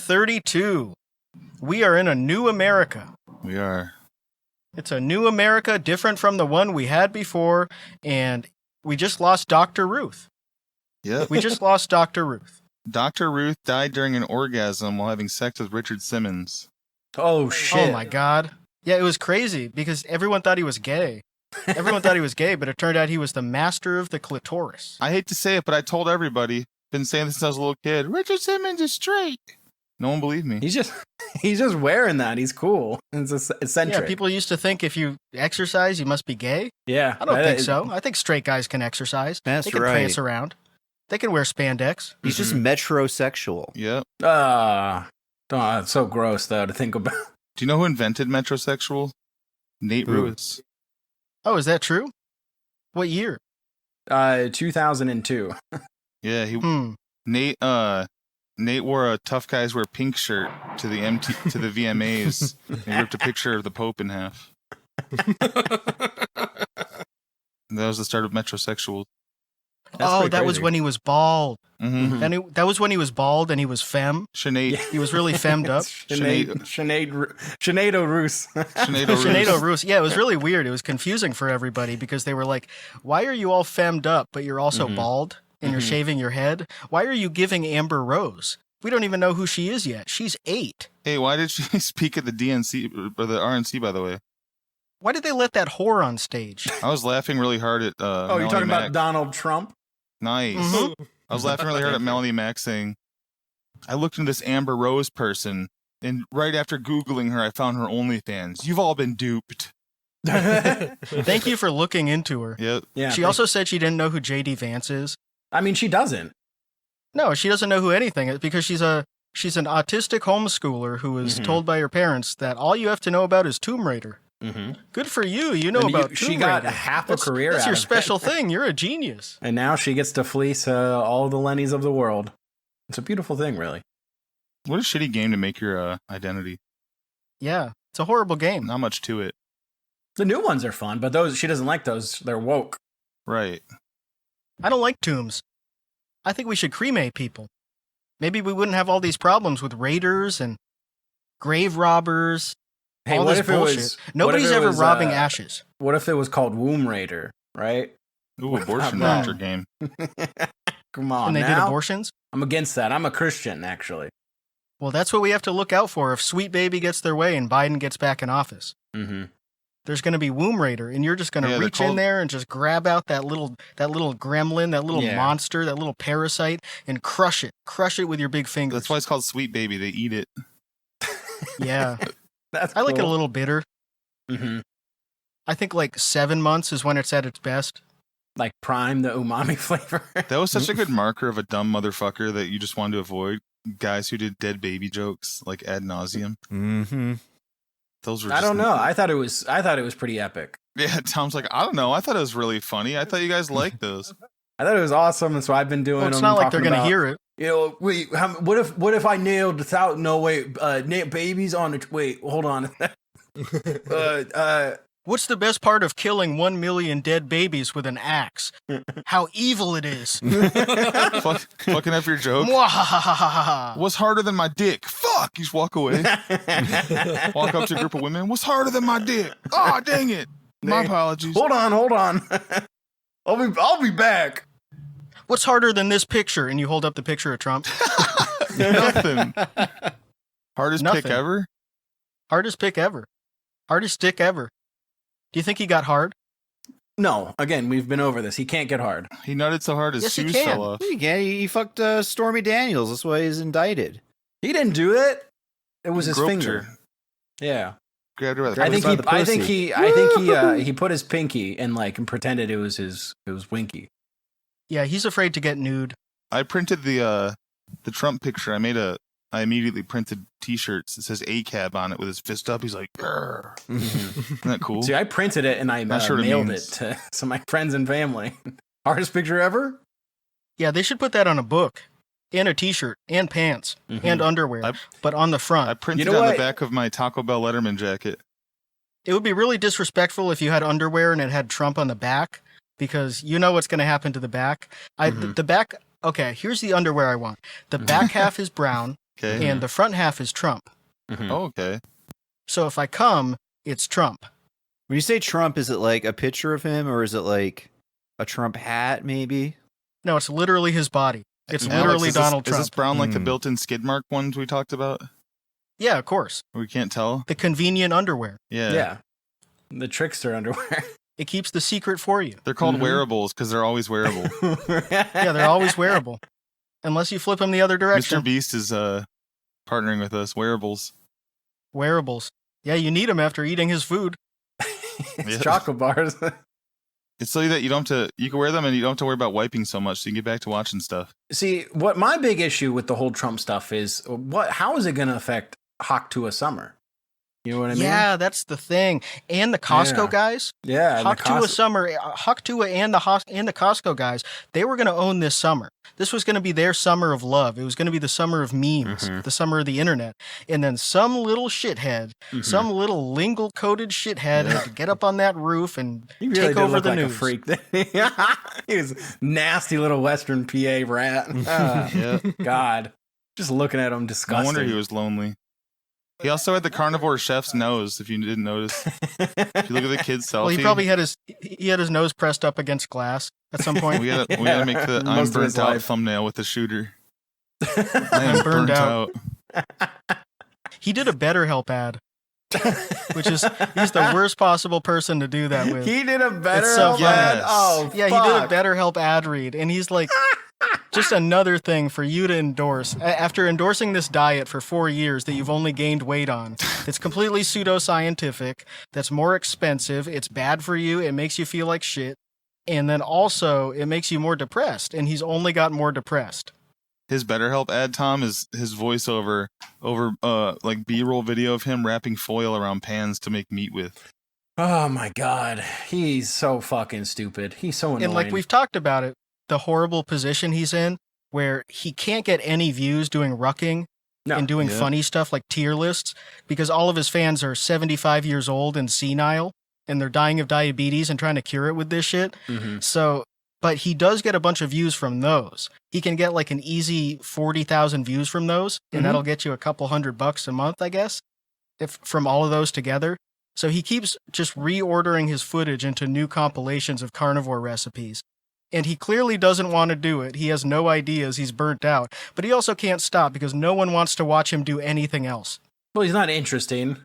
232. We are in a new America. We are. It's a new America, different from the one we had before, and we just lost Dr. Ruth. Yep. We just lost Dr. Ruth. Dr. Ruth died during an orgasm while having sex with Richard Simmons. Oh, shit. Oh, my God. Yeah, it was crazy because everyone thought he was gay. Everyone thought he was gay, but it turned out he was the master of the clitoris. I hate to say it, but I told everybody. Been saying this since I was a little kid. Richard Simmons is straight. No one believed me. He's just wearing that. He's cool. It's eccentric. Yeah, people used to think if you exercise, you must be gay. Yeah. I don't think so. I think straight guys can exercise. That's they can right. pace around. They can wear spandex. He's just metrosexual. Yep. It's so gross, though, to think about. Do you know who invented metrosexual? Nate Ruiz. Oh, is that true? What year? 2002. Yeah, Nate wore a Tough Guys Wear Pink shirt to the VMAs and ripped a picture of the Pope in half. That was the start of metrosexual. That was when he was bald. Mm-hmm. And that was when he was bald and he was femme. Sinead. He was really femmed up. Sinead O'Roos. Sinead O'Roos. Yeah, it was really weird. It was confusing for everybody because they were like, why are you all femmed up, but you're also bald and you're shaving your head? Why are you giving Amber Rose? We don't even know who she is yet. She's 8. Hey, why did she speak at the DNC or the RNC, by the way? Why did they let that whore on stage? I was laughing really hard at you're talking about Donald Trump? Nice. Mm-hmm. I was laughing really hard at Melanie Mack saying, I looked into this Amber Rose person, and right after Googling her, I found her OnlyFans. You've all been duped. Thank you for looking into her. Yep. Yeah. She also said she didn't know who J.D. Vance is. I mean, she doesn't. No, she doesn't know who anything is because she's an autistic homeschooler who was told by her parents that all you have to know about is Tomb Raider. Mm-hmm. Good for you. You know about Tomb She got Raider. half a career That's out your of special it. thing. You're a genius. And now she gets to fleece all the Lennies of the world. It's a beautiful thing, really. What a shitty game to make your identity. Yeah, it's a horrible game. Not much to it. The new ones are fun, but those she doesn't like those. They're woke. Right. I don't like tombs. I think we should cremate people. Maybe we wouldn't have all these problems with raiders and grave robbers. Hey, all what this if bullshit. it was? Nobody's ever robbing ashes. What if it was called Womb Raider? Right? Ooh, abortion that? raptor game. Come on, When they now? did abortions? I'm against that. I'm a Christian, actually. Well, that's what we have to look out for if Sweet Baby gets their way and Biden gets back in office. Mm-hmm. There's going to be Womb Raider, and you're just going to reach in there and just grab out that little gremlin, that little monster, that little parasite, and crush it. Crush it with your big fingers. That's why it's called Sweet Baby. They eat it. Yeah. I like it a little bitter. Mm-hmm. I think like 7 months is when it's at its best. Like prime the umami flavor. That was such a good marker of a dumb motherfucker that you just wanted to avoid. Guys who did dead baby jokes like ad nauseum. Mm-hmm. Those were. I don't know. I thought it was pretty epic. Yeah, Tom's like, I don't know. I thought it was really funny. I thought you guys liked those. I thought it was awesome, and so I've been doing. Well, it's not like they're going to hear it. You know, wait. What if I nailed babies on it? Wait, hold on. What's the best part of killing 1 million dead babies with an axe? How evil it is. Fucking up your joke. What's harder than my dick? Fuck! You just walk away. Walk up to a group of women. What's harder than my dick? Oh, dang it. My apologies. Hold on. I'll be back. What's harder than this picture? And you hold up the picture of Trump. Nothing. Hardest Nothing. pick ever? Hardest pick ever. Hardest dick ever. Do you think he got hard? No. Again, we've been over this. He can't get hard. He nutted so hard his Yes, he shoes can. fell off. Yeah, he fucked Stormy Daniels. That's why he's indicted. He didn't do it. It was his Groped finger. her. Yeah. Grabbed her by the I think pussy. he put his pinky and pretended it was winky. Yeah, he's afraid to get nude. I printed the Trump picture. I immediately printed T-shirts that says ACAB on it with his fist up. He's like, "Grr." Isn't that cool? See, I printed it and I mailed it to some of my friends and family. Hardest picture ever? Yeah, they should put that on a book, and a T-shirt, and pants, and underwear, but on the front. I printed it on the back of my Taco Bell Letterman jacket. It would be really disrespectful if you had underwear and it had Trump on the back, because you know what's going to happen to the back. The back. Okay, here's the underwear I want. The back half is brown. Okay. and the front half is Trump. Mhm. Oh, okay. So if I come, it's Trump. When you say Trump, is it like a picture of him, or is it like a Trump hat, maybe? No, it's literally his body. It's Alex, literally is this- Donald Trump. Is this brown like the Hmm. built-in skid mark ones we talked about? Yeah, of course. We can't tell. The convenient underwear. Yeah. Yeah. The trickster underwear. It keeps the secret for you. They're called Mhm. wearables because they're always wearable. Yeah, they're always wearable. Unless you flip them the other direction. Mr. Beast is partnering with us. Wearables. Wearables. Yeah, you need them after eating his food. It's Yeah. chocolate bars. It's so that you don't have to. You can wear them and you don't have to worry about wiping so much, so you can get back to watching stuff. See, what my big issue with the whole Trump stuff is, how is it going to affect Hawk to a summer? You know what I mean? Yeah, that's the thing. And the Costco Yeah. guys, Yeah. and the Hawk Tua cost- Summer, Hawk Tua and the Costco guys, they were going to own this summer. This was going to be their summer of love. It was going to be the summer of memes, Mhm. the summer of the internet. And then some little shithead, Mhm. some little lingual-coded shithead had to get up on that roof and He really take did over look the like news. a freak. He was a nasty little Western PA rat. Ah, Yeah. God. Just looking at him No disgusting. wonder he was lonely. He also had the carnivore chef's nose. If you didn't notice, if you look at the kid's selfie, Well, he probably had his nose pressed up against glass at some point. we gotta make the I'm Most of his burnt out life. thumbnail with the shooter. I am burned burnt out. out. He did a BetterHelp ad, which is he's the worst possible person to do that with. He did a better It's so help funny. ad? Yes. Oh, Yeah, he did a fuck. BetterHelp ad read, and he's like, just another thing for you to endorse. After endorsing this diet for 4 years that you've only gained weight on, it's completely pseudoscientific, that's more expensive, it's bad for you, it makes you feel like shit, and then also it makes you more depressed, and he's only got more depressed. His BetterHelp ad, Tom, is his voiceover over like B-roll video of him wrapping foil around pans to make meat with. Oh my God. He's so fucking stupid. He's so annoying. And like we've talked about it, the horrible position he's in, where he can't get any views doing rucking No. and doing Yeah. funny stuff like tier lists because all of his fans are 75 years old and senile and they're dying of diabetes and trying to cure it with this shit. Mhm. So, but he does get a bunch of views from those. He can get like an easy 40,000 views from those, and Mhm. that'll get you a couple $100 a month, I guess, if from all of those together. So he keeps just reordering his footage into new compilations of carnivore recipes. And he clearly doesn't want to do it. He has no ideas. He's burnt out. But he also can't stop because no one wants to watch him do anything else. Well, he's not interesting.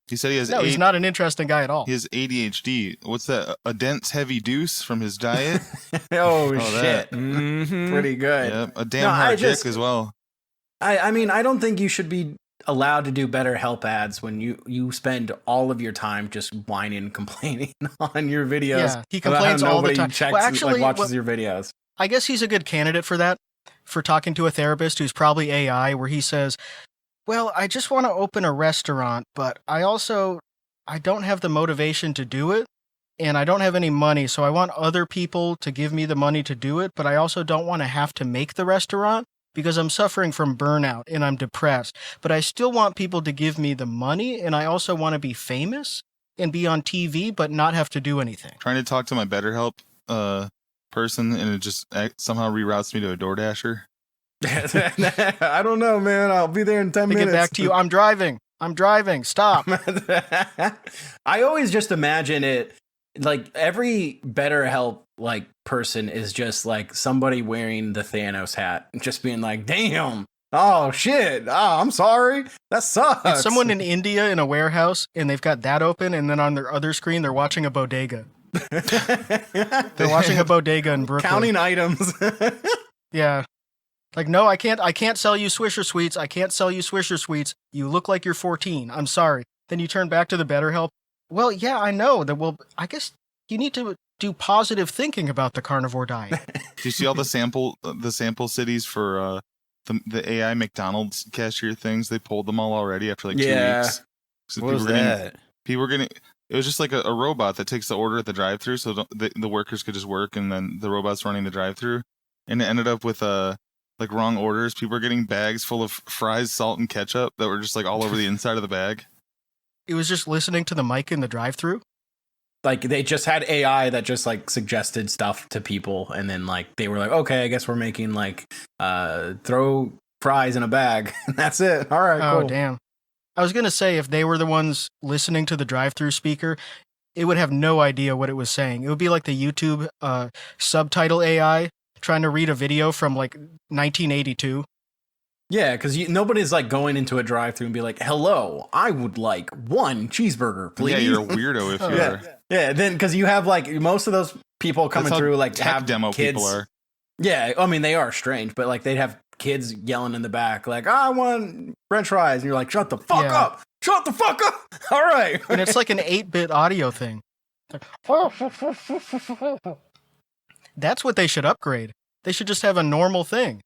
He said he has No, he's not an interesting guy at all. he has ADHD. What's that? A dense heavy deuce from his diet? Oh, that. shit. Mhm. Pretty good. Yep. A damn No, I hard just- dick as well. I mean, I don't think you should be allowed to do better help ads when you spend all of your time just whining and complaining on your videos. Yeah, he about how complains all the nobody time. Checks, Well, actually, watches what- your videos. I guess he's a good candidate for that, for talking to a therapist who's probably AI, where he says, well, I just want to open a restaurant, but I don't have the motivation to do it, and I don't have any money, so I want other people to give me the money to do it, but I also don't want to have to make the restaurant because I'm suffering from burnout and I'm depressed, but I still want people to give me the money, and I also want to be famous and be on TV, but not have to do anything. Trying to talk to my BetterHelp person, and it just somehow reroutes me to a DoorDasher. I don't know, man. I'll be there in 10 To minutes. get back to you, I'm driving, stop. I always just imagine it like every BetterHelp like person is just like somebody wearing the Thanos hat, just being like, "Damn, oh shit, oh I'm sorry, that sucks." It's someone in India in a warehouse, and they've got that open, and then on their other screen, they're watching a bodega. They're watching a bodega in Brooklyn. counting items. Yeah. Like, no, I can't sell you Swisher Sweets. I can't sell you Swisher Sweets. You look like you're 14. I'm sorry. Then you turn back to the BetterHelp. Well, yeah, I know that. Well, I guess you need to do positive thinking about the carnivore diet. Do you see all the sample cities for the AI McDonald's cashier things? They pulled them all already after like 2 Yeah. weeks. So What was that? People were getting. It was just like a robot that takes the order at the drive-thru, so the workers could just work, and then the robot's running the drive-thru, and it ended up with like wrong orders. People were getting bags full of fries, salt, and ketchup that were just like all over the inside of the bag. It was just listening to the mic in the drive-thru. Like they just had AI that just like suggested stuff to people, and then like they were like, okay, I guess we're making like throw fries in a bag. That's it. All right, Oh, cool. damn. I was going to say, if they were the ones listening to the drive-through speaker, it would have no idea what it was saying. It would be like the YouTube subtitle AI trying to read a video from like 1982. Yeah, because nobody's like going into a drive-through and be like, "Hello, I would like 1 cheeseburger, please." Yeah, you're a weirdo if you are. Yeah. Then because you have like most of those people coming That's how through like tech have demo kids. people are. Yeah, I mean they are strange, but like they'd have kids yelling in the back like, "I want French fries," and you're like, "Shut the fuck up! Shut the fuck up!" All right, And it's like an 8-bit audio thing. That's what they should upgrade. They should just have a normal thing.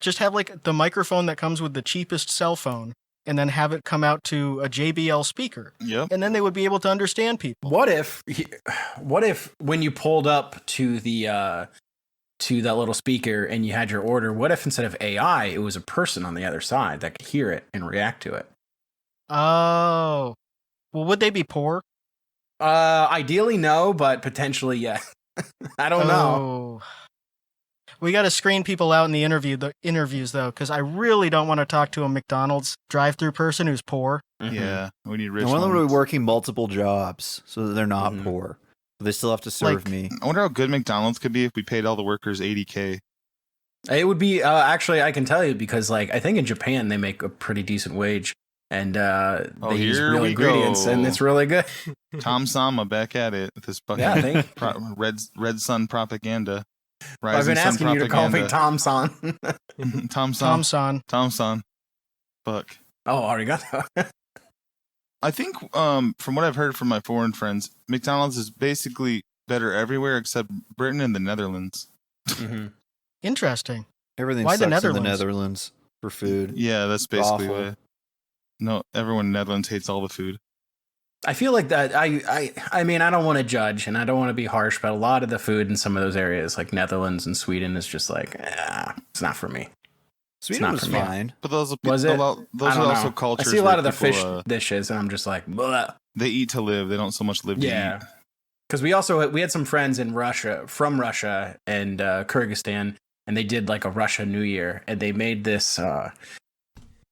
Just have like the microphone that comes with the cheapest cell phone, and then have it come out to a JBL speaker. Yep. And then they would be able to understand people. What if when you pulled up to the to that little speaker and you had your order, what if instead of AI, it was a person on the other side that could hear it and react to it? Oh. Well, would they be poor? Ideally, no, but potentially, yeah. I don't know. We got to screen people out in the interviews, though, because I really don't want to talk to a McDonald's drive-through person who's poor. Mm-hmm. Yeah, we need rich I want them ones. to be working multiple jobs so that they're not poor. But they still have to serve me. I wonder how good McDonald's could be if we paid all the workers $80K. It would be actually, I can tell you because, like, I think in Japan they make a pretty decent wage, and they use real ingredients, and it's really good. Tom Sama back at it with his fucking Yeah, I think red sun propaganda. I've been asking you to call me Tom San. Tom San. Fuck. Oh, arigato. I think from what I've heard from my foreign friends, McDonald's is basically better everywhere except Britain and the Netherlands. Mm-hmm. Interesting. Everything Why sucks the Netherlands? in the Netherlands for food. Yeah, that's basically Awful. why. No, everyone in the Netherlands hates all the food. I feel like that. I mean, I don't want to judge and I don't want to be harsh, but a lot of the food in some of those areas, like Netherlands and Sweden, is just like, it's not for me. Sweden was fine. But those Was it? those I are don't also know. cultures. I see a lot where of the people, fish dishes, and I'm just like, bleh. They eat to live. They don't so much live to eat. Because we had some friends in Russia, from Russia and Kyrgyzstan, and they did like a Russia New Year, and they made this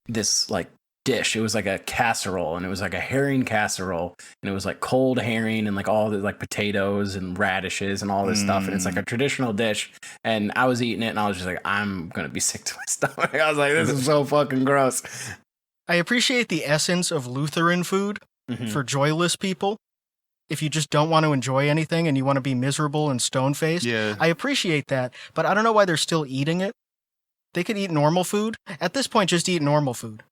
this like dish. It was like a casserole, and it was like a herring casserole, and it was like cold herring and like all the like potatoes and radishes and all this stuff, and it's like a traditional dish. And I was eating it, and I was just like, I'm gonna be sick to my stomach. I was like, this is so fucking gross. I appreciate the essence of Lutheran food for joyless people. If you just don't want to enjoy anything and you want to be miserable and stone-faced, Yeah. I appreciate that, but I don't know why they're still eating it. They could eat normal food. At this point, just eat normal food.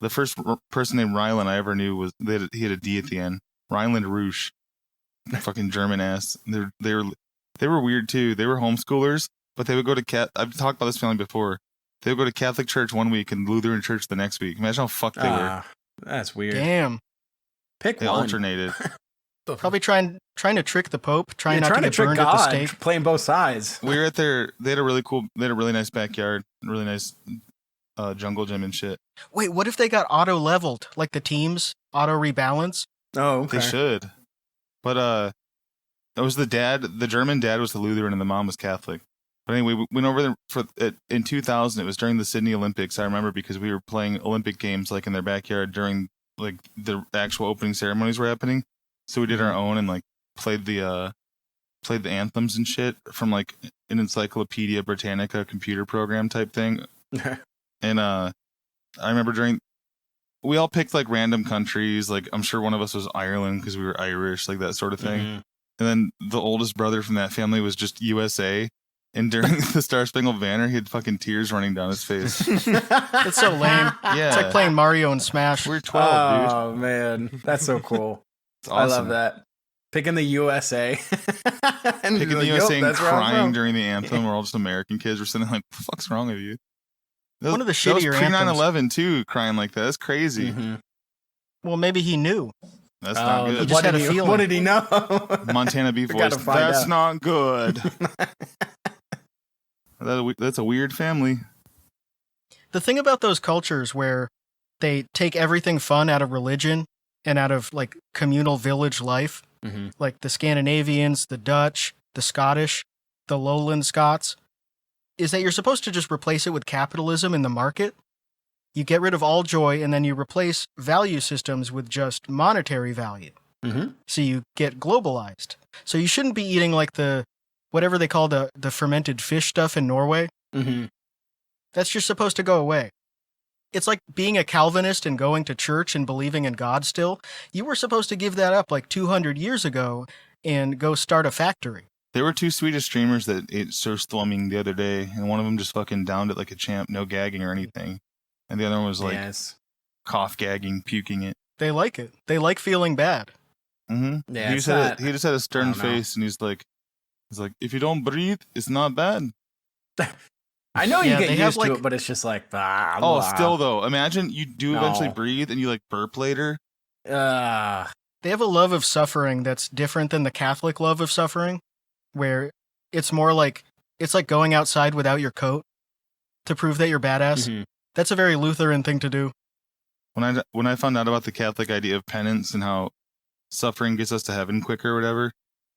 The first person named Ryland I ever knew was he had a D at the end. Ryland Roosh, fucking German ass. They were weird too. They were homeschoolers, but they would go to I've talked about this family before. They would go to Catholic church one week and Lutheran church the next week. Imagine how fucked they were. That's weird. Damn. Pick They one. alternated. Probably trying to trick the Pope, trying not trying to to get trick burned God, at the stake. playing both sides. We were at they had a really nice backyard, really nice jungle gym and shit. Wait, what if they got auto-leveled, like the teams auto rebalance? Oh, okay. They should. But it was the German dad was the Lutheran and the mom was Catholic. But anyway, we went over there in 2000. It was during the Sydney Olympics. I remember because we were playing Olympic games like in their backyard during like the actual opening ceremonies were happening. So we did our own and like played the anthems and shit from like an Encyclopedia Britannica computer program type thing. And I remember we all picked like random countries. Like I'm sure one of us was Ireland because we were Irish, like that sort of thing. And then the oldest brother from that family was just USA. And during the Star Spangled Banner, he had fucking tears running down his face. It's so lame. Yeah. It's like playing Mario and Smash. We're 12, dude. Oh man, that's so cool. It's awesome. I love that. Picking the USA. And Picking the like, USA and that's where I'm crying from. during the anthem. We're all just American kids. We're sitting there like, what the fuck's wrong with you? One of the That was shittier pre anthems. 9/11 too, crying like that. That's crazy. Well, maybe he knew. That's not he good. just had a feeling. What did he know? Montana Beef We voice. gotta find That's out. not good. That's a weird family. The thing about those cultures where they take everything fun out of religion and out of like communal village life, like the Scandinavians, the Dutch, the Scottish, the Lowland Scots, is that you're supposed to just replace it with capitalism in the market. You get rid of all joy, and then you replace value systems with just monetary value. Mm-hmm. So you get globalized. So you shouldn't be eating like whatever they call the fermented fish stuff in Norway. Mm-hmm. That's just supposed to go away. It's like being a Calvinist and going to church and believing in God still. You were supposed to give that up like 200 years ago and go start a factory. There were 2 Swedish streamers that ate surströmming the other day, and one of them just fucking downed it like a champ, no gagging or anything. And the other one was like cough gagging, puking it. They like it. They like feeling bad. Mm-hmm. Yeah, he just had a stern face, and he's like, if you don't breathe, it's not bad. I know you get used to it, but it's just like, still though, imagine you do eventually breathe and you like burp later. They have a love of suffering that's different than the Catholic love of suffering, where it's more like, it's like going outside without your coat to prove that you're badass. Mm-hmm. That's a very Lutheran thing to do. When I found out about the Catholic idea of penance and how suffering gets us to heaven quicker or whatever,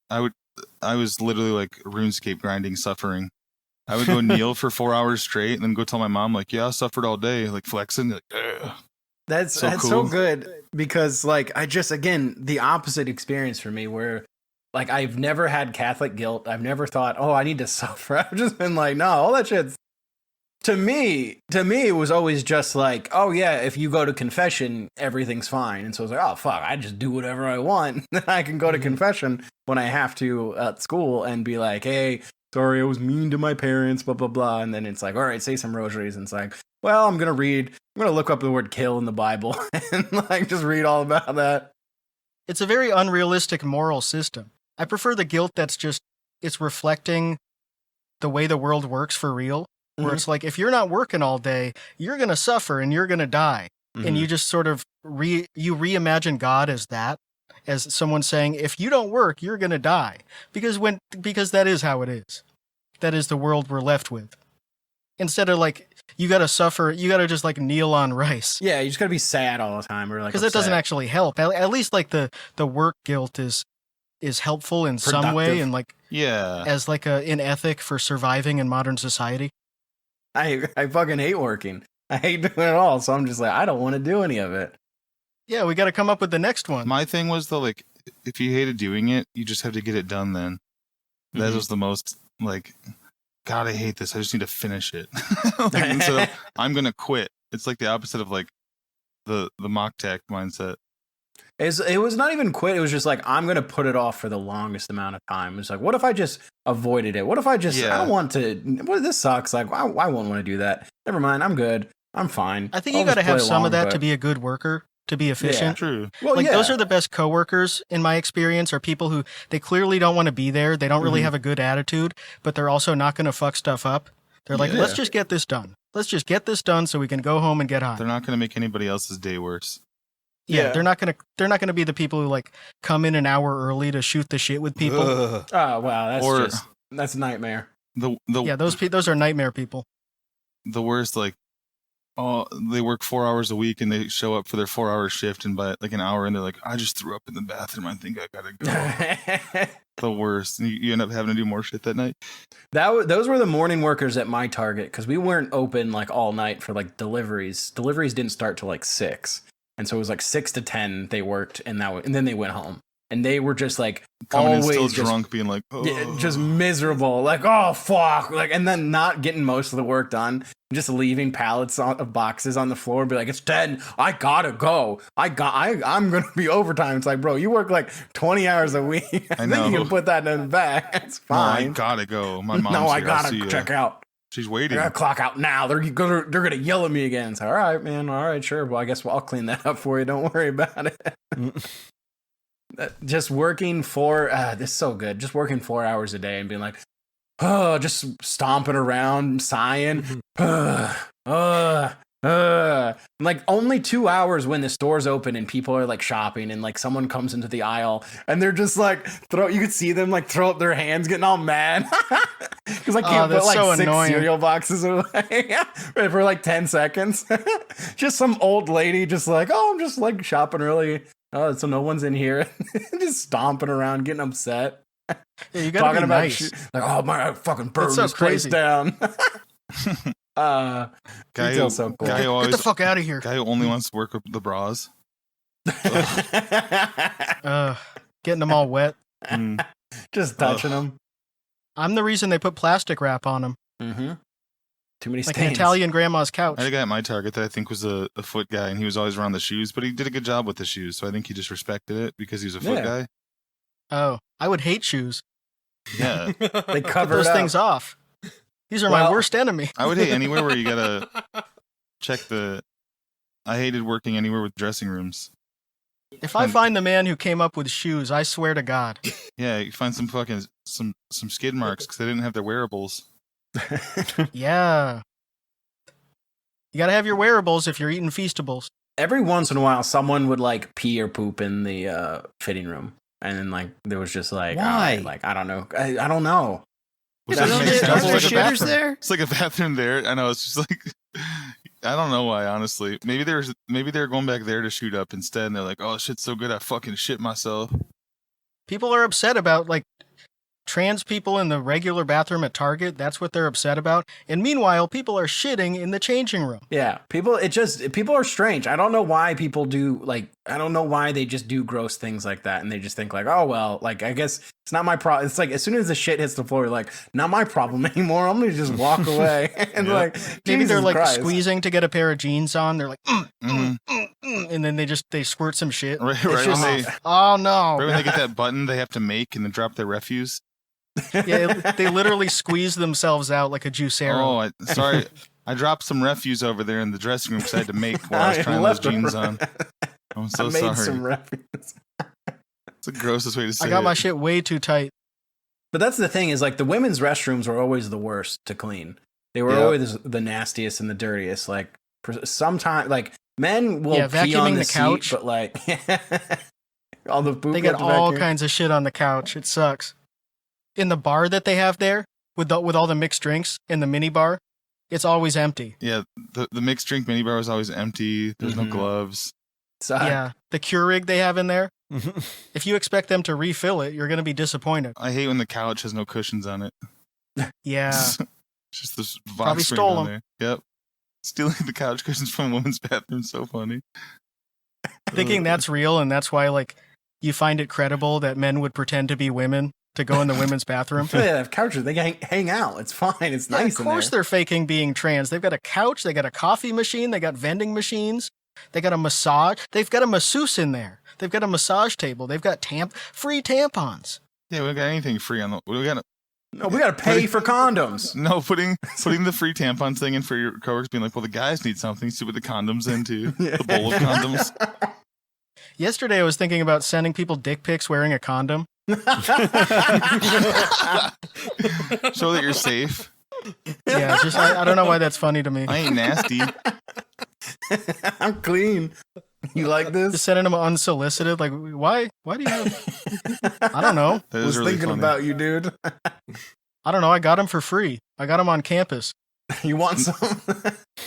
I was literally like RuneScape grinding suffering. I would go kneel for 4 hours straight and then go tell my mom like, yeah, I suffered all day, like flexing. Like, ugh. That's cool. So good because like again, the opposite experience for me where like I've never had Catholic guilt. I've never thought, oh, I need to suffer. I've just been like, no, all that shit's to me, it was always just like, oh yeah, if you go to confession, everything's fine. And so I was like, oh fuck, I just do whatever I want. Then I can go to confession when I have to at school and be like, hey, sorry, I was mean to my parents, blah, blah, blah. And then it's like, all right, say some rosaries. And it's like, well, I'm going to look up the word kill in the Bible and like just read all about that. It's a very unrealistic moral system. I prefer the guilt that's just, it's reflecting the way the world works for real. Where it's like, if you're not working all day, you're going to suffer and you're going to die. Mm-hmm. And you just sort of reimagine God as that, as someone saying, if you don't work, you're going to die. Because that is how it is. That is the world we're left with. Instead of like, you got to suffer, you got to just like kneel on rice. Yeah, you just got to be sad all the time. Or like, because that doesn't actually help. At least like the work guilt is helpful in some way. And like, as like an ethic for surviving in modern society. I fucking hate working. I hate doing it all. So I'm just like, I don't want to do any of it. Yeah, we got to come up with the next one. My thing was though, like, if you hated doing it, you just have to get it done then. Mm-hmm. That was the most, like, God, I hate this. I just need to finish it. Like, instead of, I'm going to quit. It's like the opposite of, like, the mock tech mindset. It was not even quit. It was just like, I'm going to put it off for the longest amount of time. It's like, what if I just avoided it? What if I just, I don't want to, this sucks. Like, I won't want to do that. Never mind. I'm good. I'm fine. I think you got to have some of that to be a good worker, to be efficient. Yeah, true. Well, like, those are the best coworkers in my experience, are people who, they clearly don't want to be there. They don't really have a good attitude, but they're also not going to fuck stuff up. They're like, let's just get this done. Let's just get this done so we can go home and get high. They're not going to make anybody else's day worse. Yeah, they're not gonna be the people who like come in an hour early to shoot the shit with people. Oh wow, that's a nightmare. Those are nightmare people. The worst, like, they work 4 hours a week and they show up for their 4-hour shift, and by like an hour in, they're like, I just threw up in the bathroom. I think I gotta go. The worst. And you end up having to do more shit that night. Those were the morning workers at my Target because we weren't open like all night for like deliveries. Deliveries didn't start till like 6. And so it was like 6 to 10 they worked, and then they went home. And they were just like coming always in still drunk, being like, just miserable, like, oh fuck, like, and then not getting most of the work done, just leaving pallets of boxes on the floor, and be like, it's 10, I gotta go, I'm gonna be overtime. It's like, bro, you work like 20 hours a week. I know. You can put that in the back. It's fine. No, I gotta go. My mom's I gotta check out. She's waiting. I gotta clock out now. They're gonna yell at me again. It's all right, man. All right, sure. Well, I guess I'll clean that up for you. Don't worry about it. Just working this is so good. Just working 4 hours a day and being like, oh, just stomping around, sighing. Like only 2 hours when the store's open and people are like shopping, and like someone comes into the aisle and they're just like you could see them like throw up their hands, getting all mad because I can't put like so 6 cereal boxes away for like 10 seconds. Just some old lady just like, oh, I'm just like shopping really. Oh, so no one's in here. Just stomping around, getting upset. Yeah, you gotta be nice. Like, oh my, fucking burn so this place crazy. down. Guy who, so cool. guy who always, Get the fuck out of here. guy who only wants to work with the bras. Getting them all wet. Just touching them. I'm the reason they put plastic wrap on them. Mm-hmm. Too many Like stains. an Italian grandma's couch. I had a guy at my Target that I think was a foot guy, and he was always around the shoes, but he did a good job with the shoes, so I think he just respected it because he's a foot guy. Oh, I would hate shoes. Yeah. They Cut cover those it up. things off. These are my worst enemy. I would hate anywhere where you gotta check the... I hated working anywhere with dressing rooms. If I find the man who came up with shoes, I swear to God. Yeah, you find some fucking... some skid marks because they didn't have their wearables. Yeah. You gotta have your wearables if you're eating Feastables. Every once in a while, someone would like pee or poop in the fitting room, and then like there was just like, why? like I don't know, I don't know. Which There's doesn't make no- sense. there's It's no like a shitters bathroom. there? It's like a bathroom there. I know. It's just like... I don't know why, honestly. Maybe they're going back there to shoot up instead, and they're like, oh, shit's so good, I fucking shit myself. People are upset about, like, trans people in the regular bathroom at Target. That's what they're upset about. And meanwhile, people are shitting in the changing room. Yeah, people are strange. I don't know why people do like. I don't know why they just do gross things like that, and they just think like, oh well, like I guess it's not my problem. It's like as soon as the shit hits the floor, you're like, not my problem anymore. I'm gonna just walk away. And like Maybe they're Jesus like Christ. squeezing to get a pair of jeans on. They're like, Mhm. and then they squirt some shit. Right, It's right just- when they... oh no. Right when they get that button they have to make and then drop their refuse. Yeah, they literally squeeze themselves out like a juicero. Oh, sorry. I dropped some refuse over there in the dressing room because I had to make while I was trying those jeans on. I'm so I made sorry. some refuse. It's the grossest way to say I got it. my shit way too tight. But that's the thing is like the women's restrooms were always the worst to clean. They were Yep. always the nastiest and the dirtiest. Like sometimes like men will Yeah, pee on vacuuming the, the seat, couch. but like all the poop They get left to all vacuum. kinds of shit on the couch. It sucks. In the bar that they have there, with all the mixed drinks in the mini bar, it's always empty. Yeah, the mixed drink minibar was always empty. There's no Mhm. gloves. So, Yeah, the Keurig they have in there. If you expect them to refill it, you're gonna be disappointed. I hate when the couch has no cushions on it. Yeah, It's just this box Probably spring stole on 'em. there. Yep. Stealing the couch cushions from a woman's bathroom is so funny. thinking that's real, and that's why like you find it credible that men would pretend to be women to go in the women's bathroom. they have couches. They can hang out. It's fine. It's Yeah, nice. of course in there. they're faking being trans. They've got a couch, they got a coffee machine, they got vending machines, they got a massage, they've got a masseuse in there. They've got a massage table, they've got free tampons. Yeah, we don't got anything free on the... We got No, we gotta pay for condoms. no putting the free tampon thing in for your coworkers being like, well, the guys need something, so put the condoms in too. The bowl of condoms. Yesterday I was thinking about sending people dick pics wearing a condom. Show that you're safe. Yeah, just I don't know why that's funny to me. I ain't nasty. I'm clean. You like Just this? sending them unsolicited. Like, why? Why do you have... I don't know. That I is was really thinking funny. about you, dude. I don't know. I got them for free. I got them on campus. You want some?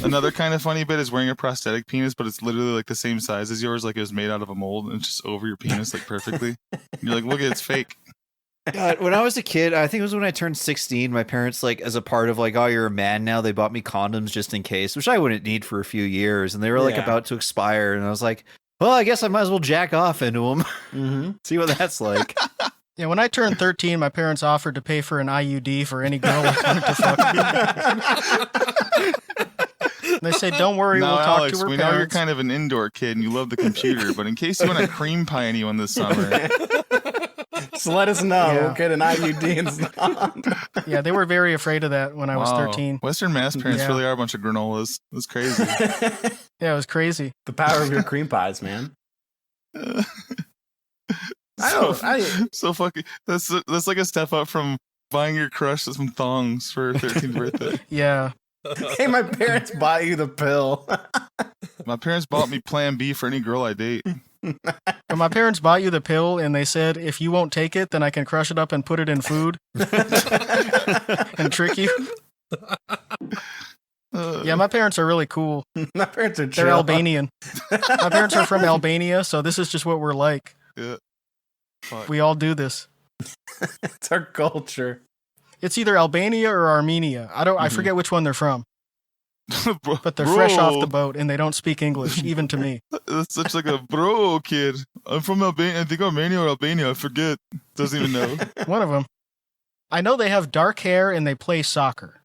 Another kind of funny bit is wearing a prosthetic penis, but it's literally like the same size as yours, like it was made out of a mold and it's just over your penis like perfectly. And you're like, look, it's fake. God, when I was a kid, I think it was when I turned 16, my parents, like, as a part of, like, oh, you're a man now, they bought me condoms just in case, which I wouldn't need for a few years. And they were, like, Yeah. about to expire. And I was like, well, I guess I might as well jack off into them. Mm-hmm. See what that's like. Yeah, when I turned 13, my parents offered to pay for an IUD for any girl I wanted to fuck. They said, don't worry, Now, we'll talk Alex, to her we know you're parents. kind of an indoor kid and you love the computer, but in case you want to cream pie anyone this summer, So let us know. Yeah. We'll get an IUD installed. Yeah, they were very afraid of that when I was wow. 13. Western Mass parents Yeah. really are a bunch of granolas. That's crazy. Yeah, it was crazy. The power of your cream pies, man. So fucking. That's like a step up from buying your crush some thongs for her 13th birthday. Yeah. Hey, my parents bought you the pill. My parents bought me Plan B for any girl I date. But my parents bought you the pill, and they said, if you won't take it, then I can crush it up and put it in food and trick you. Yeah, my parents are really cool. My parents are chill. They're Albanian. My parents are from Albania, so this is just what we're like. Yeah. Fuck. We all do this. It's our culture. It's either Albania or Armenia. I forget which one they're from. But they're fresh off the boat and they don't speak English, even to me. That's such like a bro kid. I'm from Albania. I think Armenia or Albania. I forget. Doesn't even know. One of them. I know they have dark hair and they play soccer.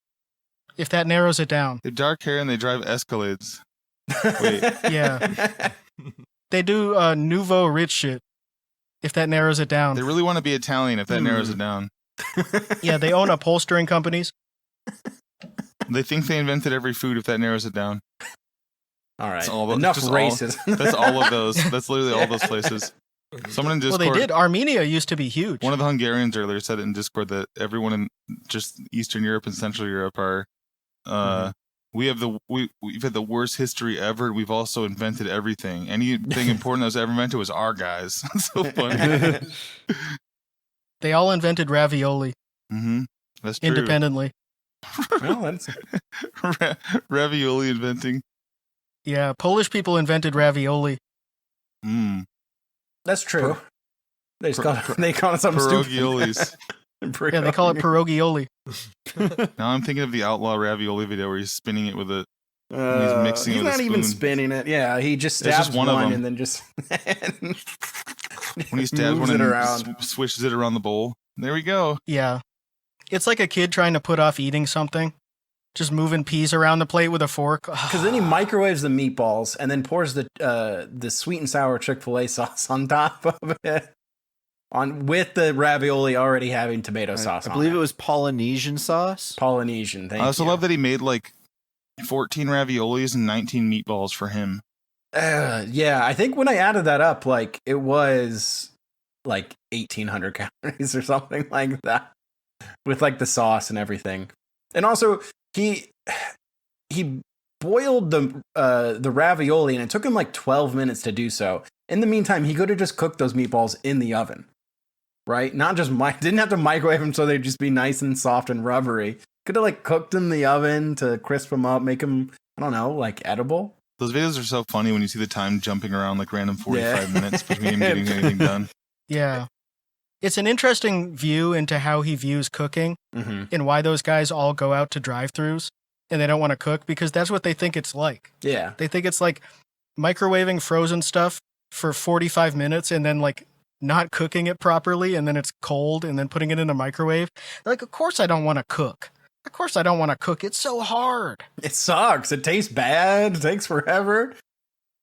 If that narrows it down. They have dark hair and they drive Escalades. Wait. Yeah. They do nouveau rich shit. If that narrows it down. They really want to be Italian if that narrows it down. Yeah, they own upholstering companies. They think they invented every food if that narrows it down. All right. Enough racism. That's all of those. That's literally all those places. Someone in Discord. Well, they did. Armenia used to be huge. One of the Hungarians earlier said it in Discord that everyone in just Eastern Europe and Central Europe are we've had the worst history ever. We've also invented everything. Anything important that was ever invented was our guys. That's so funny. They all invented ravioli. Mm-hmm. That's true. Independently. Well, that's ravioli inventing. Yeah, Polish people invented ravioli. That's true. They call it something pierogiolis. Stupid. Yeah, they call it pierogioli. Now I'm thinking of the outlaw ravioli video where he's spinning it with a. He's mixing it with a spoon. He's not even spinning it. Yeah, he just stabs one and then just. When he stabs one and swishes it around the bowl. There we go. Yeah. It's like a kid trying to put off eating something. Just moving peas around the plate with a fork. Because then he microwaves the meatballs and then pours the sweet and sour Chick-fil-A sauce on top of it. With the ravioli already having tomato sauce on it. I believe it was Polynesian sauce. Polynesian, thank you. I also love that he made like 14 raviolis and 19 meatballs for him. Yeah, I think when I added that up, like it was like 1,800 calories or something like that, with like the sauce and everything. And also, he boiled the ravioli, and it took him like 12 minutes to do so. In the meantime, he could have just cooked those meatballs in the oven, right? Not just didn't have to microwave them so they'd just be nice and soft and rubbery. Could have like cooked in the oven to crisp them up, make them, I don't know, like edible. Those videos are so funny when you see the time jumping around like random 45 minutes between him getting anything done. Yeah. It's an interesting view into how he views cooking and why those guys all go out to drive-thrus and they don't want to cook because that's what they think it's like. Yeah. They think it's like microwaving frozen stuff for 45 minutes and then like not cooking it properly and then it's cold and then putting it in a microwave. They're like, of course I don't want to cook. Of course I don't want to cook. It's so hard. It sucks. It tastes bad. It takes forever.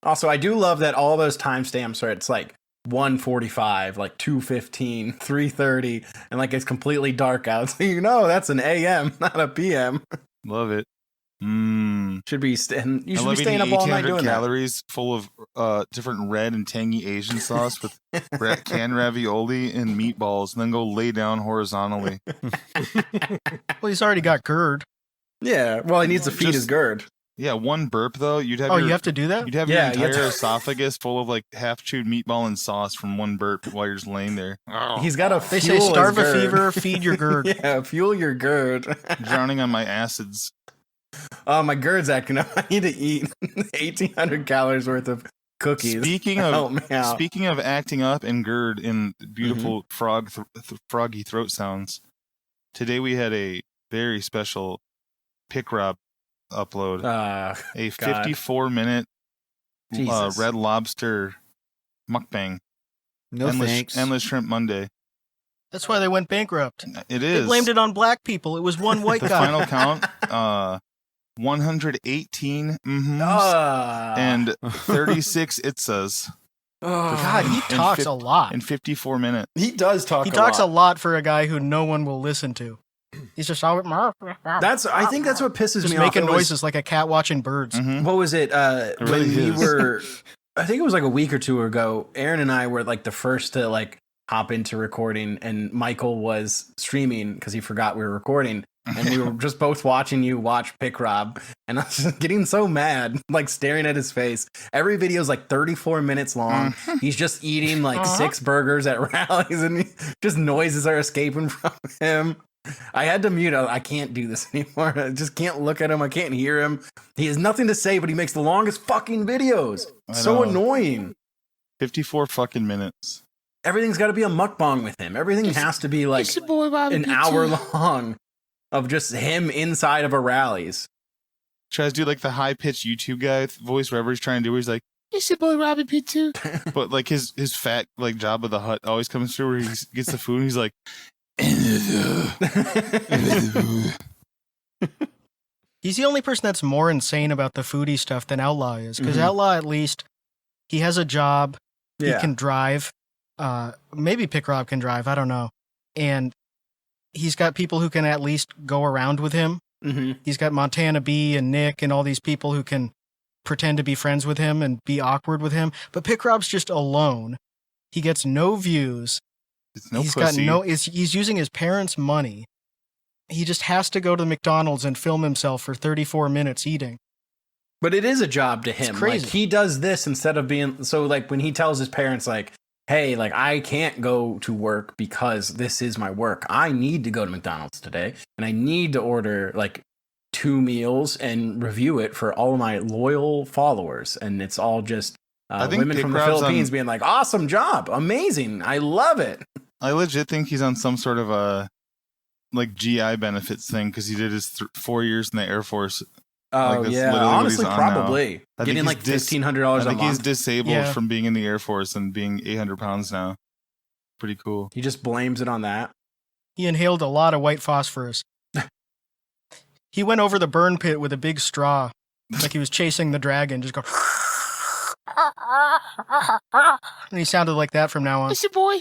Also, I do love that all those timestamps are it's like 1:45, like 2:15, 3:30, and like it's completely dark out. So you know that's an AM, not a PM. Love it. Should be you should be staying up all night doing calories full of different red and tangy Asian sauce with canned ravioli and meatballs, and then go lay down horizontally. Well, he's already got GERD. Yeah, well, he needs to feed his GERD. Yeah, one burp though, you'd have. You have to do that. You'd have your entire esophagus full of like half-chewed meatball and sauce from one burp while you're just laying there. He's got to. They say starve a fever, feed your GERD. Yeah, fuel your GERD. Drowning on my acids. Oh, my GERD's acting up. I need to eat 1,800 calories worth of cookies. Speaking of acting up and GERD in beautiful froggy throat sounds, today we had a very special pick Rob upload. A 54-minute Red Lobster mukbang. No thanks. Endless Shrimp Monday. That's why they went bankrupt. It is. They blamed it on black people. It was one white guy. The final count, 118 and 36 itzas. God, he talks a lot. In 54 minutes. He does talk a lot. He talks a lot for a guy who no one will listen to. He's just all... I think that's what pisses me off. Just making noises like a cat watching birds. What was it? Really when we were... I think it was like a week or two ago, Aaron and I were like the first to like hop into recording, and Michael was streaming because he forgot we were recording. And we were just both watching you watch Pick Rob, and I was just getting so mad, like staring at his face. Every video is like 34 minutes long. He's just eating like 6 burgers at rallies, and just noises are escaping from him. I had to mute. I can't do this anymore. I just can't look at him. I can't hear him. He has nothing to say, but he makes the longest fucking videos. So annoying. 54 fucking minutes. everything's got to be a mukbang with him. Everything has to be like an hour long of just him inside of a Rally's. Tries to do like the high pitched YouTube guy voice, wherever he's trying to do. Where he's like, "It's your boy Robbie Pizza," but like his fat like Jabba the Hutt always comes through where he gets the food and he's like, He's the only person that's more insane about the foodie stuff than Outlaw is, because Outlaw, at least, he has a job, he can drive, maybe Pick Rob can drive, I don't know, and he's got people who can at least go around with him. He's got Montana B and Nick and all these people who can pretend to be friends with him and be awkward with him, but Pick Rob's just alone. He gets no views. He's using his parents' money. He just has to go to McDonald's and film himself for 34 minutes eating. But it is a job to him. It's crazy. Like, he does this instead of being... So, like, when he tells his parents, like, hey, like, I can't go to work because this is my work. I need to go to McDonald's today, and I need to order, like, 2 meals and review it for all of my loyal followers. And it's all just women from the Philippines being like, awesome job, amazing, I love it. I legit think he's on some sort of a... like GI benefits thing because he did his 4 years in the Air Force. Oh yeah, honestly, probably getting like $1,500. I think he's disabled from being in the Air Force and being 800 pounds now. Pretty cool. He just blames it on that. He inhaled a lot of white phosphorus. He went over the burn pit with a big straw, like he was chasing the dragon. Just go. And he sounded like that from now on. It's your boy.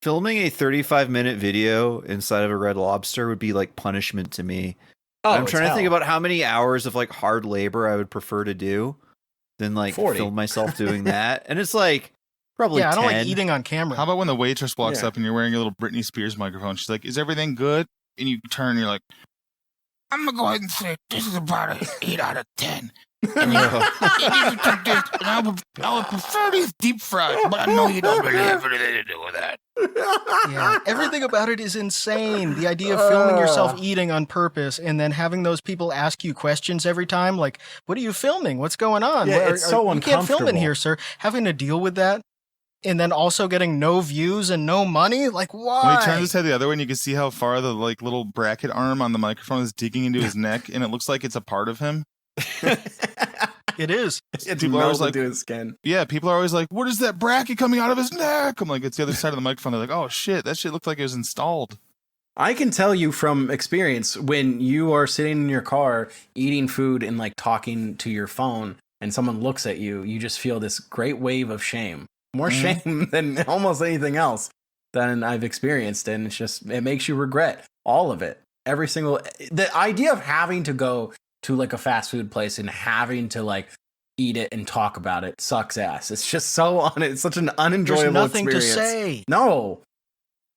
Filming a 35-minute video inside of a Red Lobster would be like punishment to me. I'm trying to think about how many hours of like hard labor I would prefer to do than like 40. film myself doing that. And it's like probably 10. I don't like eating on camera. How about when the waitress walks up and you're wearing a little Britney Spears microphone? She's like, "Is everything good?" And you turn and you're like, "I'm going to go ahead and say this is about an 8 out of 10. And I would prefer this deep fried, but I know you don't really have anything to do with that." Yeah, everything about it is insane. The idea of filming yourself eating on purpose and then having those people ask you questions every time, like, "What are you filming? What's going on? Yeah, it's so uncomfortable. You can't film in here, sir." Having to deal with that, and then also getting no views and no money, like, why? When he turns his head the other way, and you can see how far the like little bracket arm on the microphone is digging into his neck, and it looks like it's a part of him. It is. People are always like, his skin. Yeah, people are always like, "What is that bracket coming out of his neck?" I'm like, it's the other side of the microphone. They're like, "Oh shit, that shit looked like it was installed." I can tell you from experience, when you are sitting in your car eating food and like talking to your phone and someone looks at you, you just feel this great wave of shame. More shame than almost anything else that I've experienced. And it's just, it makes you regret all of it. The idea of having to go to like a fast food place and having to like eat it and talk about it sucks ass. It's just it's such an unenjoyable There's nothing experience. to say. No.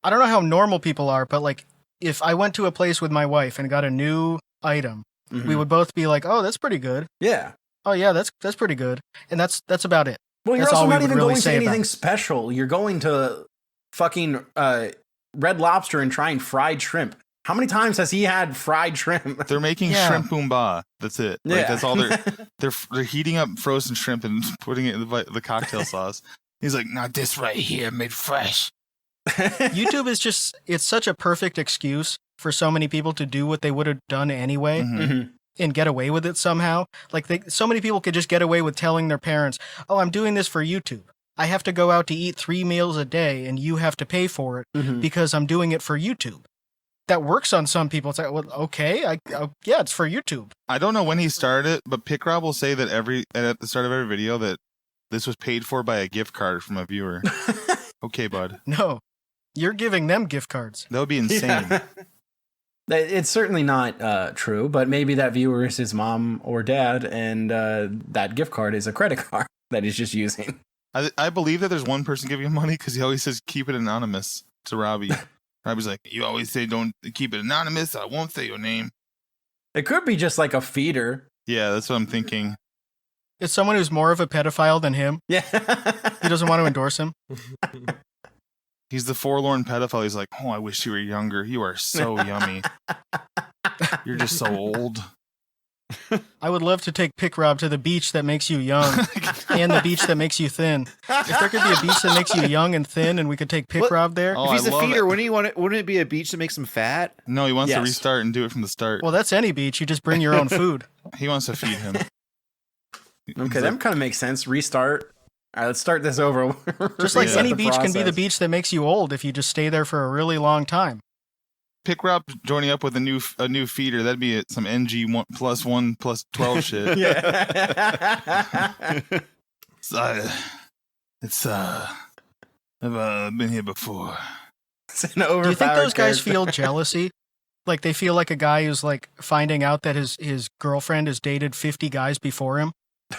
I don't know how normal people are, but like if I went to a place with my wife and got a new item, we would both be like, "Oh, that's pretty good." Yeah. "Oh yeah, that's pretty good." And that's about it. Well, you're that's also all not we would even really going to say about anything it. special. You're going to fucking Red Lobster and trying fried shrimp. How many times has he had fried shrimp? They're making shrimp boomba. That's it. Like, that's all they're heating up frozen shrimp and putting it in the cocktail sauce. He's like, "Not this right here, made fresh." YouTube is it's such a perfect excuse for so many people to do what they would have done anyway and get away with it somehow. Like so many people could just get away with telling their parents, "Oh, I'm doing this for YouTube. I have to go out to eat 3 meals a day and you have to pay for it because I'm doing it for YouTube." That works on some people. It's like, well, okay, yeah, it's for YouTube. I don't know when he started it, but Pick Rob will say that at the start of every video that this was paid for by a gift card from a viewer. Okay, bud. No, you're giving them gift cards. That would be insane. Yeah. It's certainly not true, but maybe that viewer is his mom or dad, and that gift card is a credit card that he's just using. I believe that there's one person giving him money because he always says, "Keep it anonymous" to Robbie. Robbie's like, "You always say don't keep it anonymous. I won't say your name." It could be just like a feeder. Yeah, that's what I'm thinking. It's someone who's more of a pedophile than him. Yeah. He doesn't want to endorse him. He's the forlorn pedophile. He's like, "Oh, I wish you were younger. You are so yummy. You're just so old." I would love to take Pick Rob to the beach that makes you young and the beach that makes you thin. If there could be a beach that makes you young and thin and we could take Pick Rob there. If he's a feeder, wouldn't it be a beach that makes him fat? No, he wants to restart and do it from the start. Well, that's any beach. You just bring your own food. He wants to feed him. Okay, that kind of makes sense. Restart. All right, let's start this over. Just like any beach can be the beach that makes you old if you just stay there for a really long time. Pick Rob joining up with a new feeder. That'd be some NG 1+1+12 shit. Yeah. I've been here before. It's an Do you think those guys character. feel jealousy? Like they feel like a guy who's like finding out that his girlfriend has dated 50 guys before him.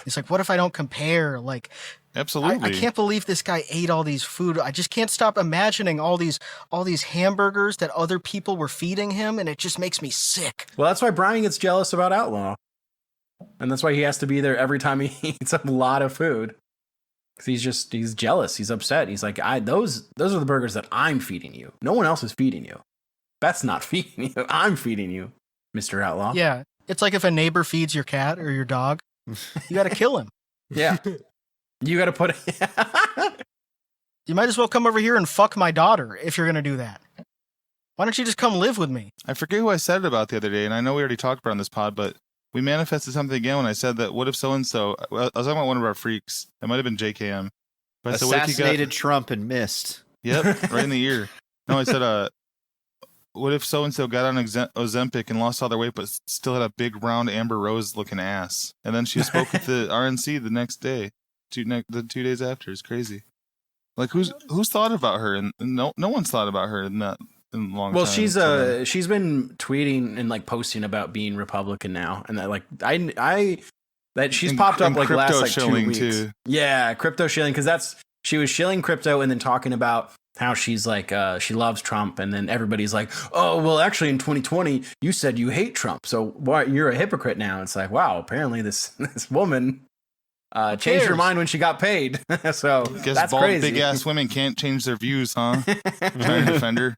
He's like, what if I don't compare? Like, Absolutely. I can't believe this guy ate all these food. I just can't stop imagining all these hamburgers that other people were feeding him, and it just makes me sick. Well, that's why Brian gets jealous about Outlaw. And that's why he has to be there every time he eats a lot of food. Because he's jealous. He's upset. He's like, those are the burgers that I'm feeding you. No one else is feeding you. That's not feeding you. I'm feeding you, Mr. Outlaw. Yeah. It's like if a neighbor feeds your cat or your dog, you got to kill him. Yeah. You got to put You might as well come over here and fuck my daughter if you're going to do that. Why don't you just come live with me? I forget who I said it about the other day, and I know we already talked about it on this pod, but we manifested something again when I said that, what if so-and-so, I was talking about one of our freaks. It might have been JKM. But I said, what if Assassinated Trump and missed. Yep, right in the ear. No, I said, what if so-and-so got on Ozempic and lost all their weight, but still had a big, round, Amber Rose-looking ass? And then she spoke with the RNC the next day, the 2 days after. It's crazy. Like, who's thought about her? And no one's thought about her in a long time. Well, she's been tweeting and like posting about being Republican now, and that like that she's popped up like last like 2 weeks. Too. Yeah, crypto shilling, because she was shilling crypto and then talking about how she's like she loves Trump, and then everybody's like, oh well, actually in 2020 you said you hate Trump, so what? You're a hypocrite now. It's like, wow, apparently this woman changed her mind when she got paid. So guess that's bald, crazy. big ass women can't change their views, huh? Trying to defend her.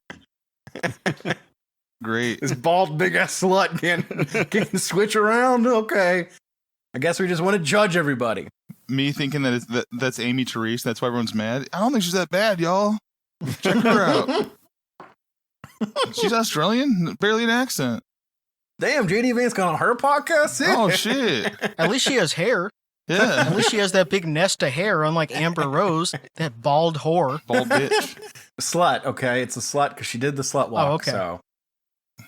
Great. This bald big ass slut can switch around. Okay, I guess we just want to judge everybody. Me thinking that's Amy Therese. That's why everyone's mad. I don't think she's that bad, y'all. Check her out. She's Australian, barely an accent. Damn, JD Vance got on her podcast. Oh shit! At least she has hair. Yeah. At least she has that big nest of hair, unlike Amber Rose, that bald whore. Bald bitch. Slut, okay, it's a slut because she did the slut walk. Oh, okay. So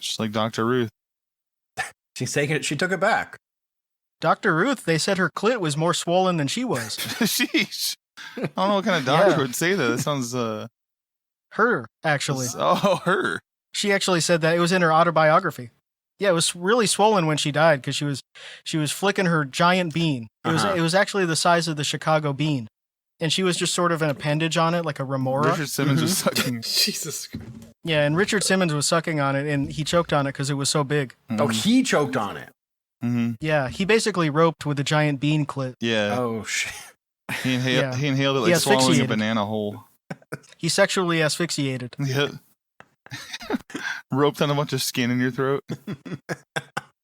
Just like Dr. Ruth. she's taking it. She took it back. Dr. Ruth, they said her clit was more swollen than she was. Sheesh. I don't know what kind of doctor would say that. That sounds Her, actually. Her. She actually said that. It was in her autobiography. Yeah, it was really swollen when she died because she was flicking her giant bean. It was actually the size of the Chicago bean, and she was just sort of an appendage on it, like a remora. Richard Simmons was sucking. Jesus. Yeah, and Richard Simmons was sucking on it, and he choked on it because it was so big. Oh, he choked on it. Mm-hmm. Yeah, he basically roped with a giant bean clit. Yeah. Oh shit. He inhaled it He like swallowing a asphyxiated. banana whole. He sexually asphyxiated. Yeah. Roped on a bunch of skin in your throat.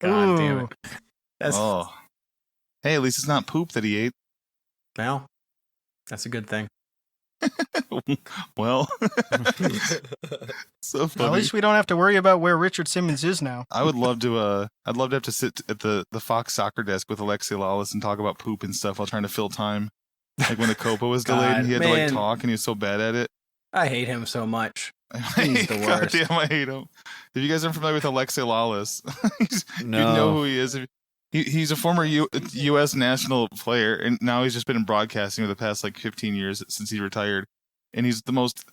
God damn it. Oh. Hey, at least it's not poop that he ate. Well, that's a good thing. Well. So funny. At least we don't have to worry about where Richard Simmons is now. I would love to have to sit at the Fox soccer desk with Alexi Lawless and talk about poop and stuff while trying to fill time. Like when the Copa was delayed and he had to like talk and he was so bad at it. I hate him so much. He's the worst. God damn, I hate him. If you guys are familiar with Alexi Lawless, No. you know who he is. He's a former U.S. national player, and now he's just been in broadcasting for the past like 15 years since he retired. And he's the most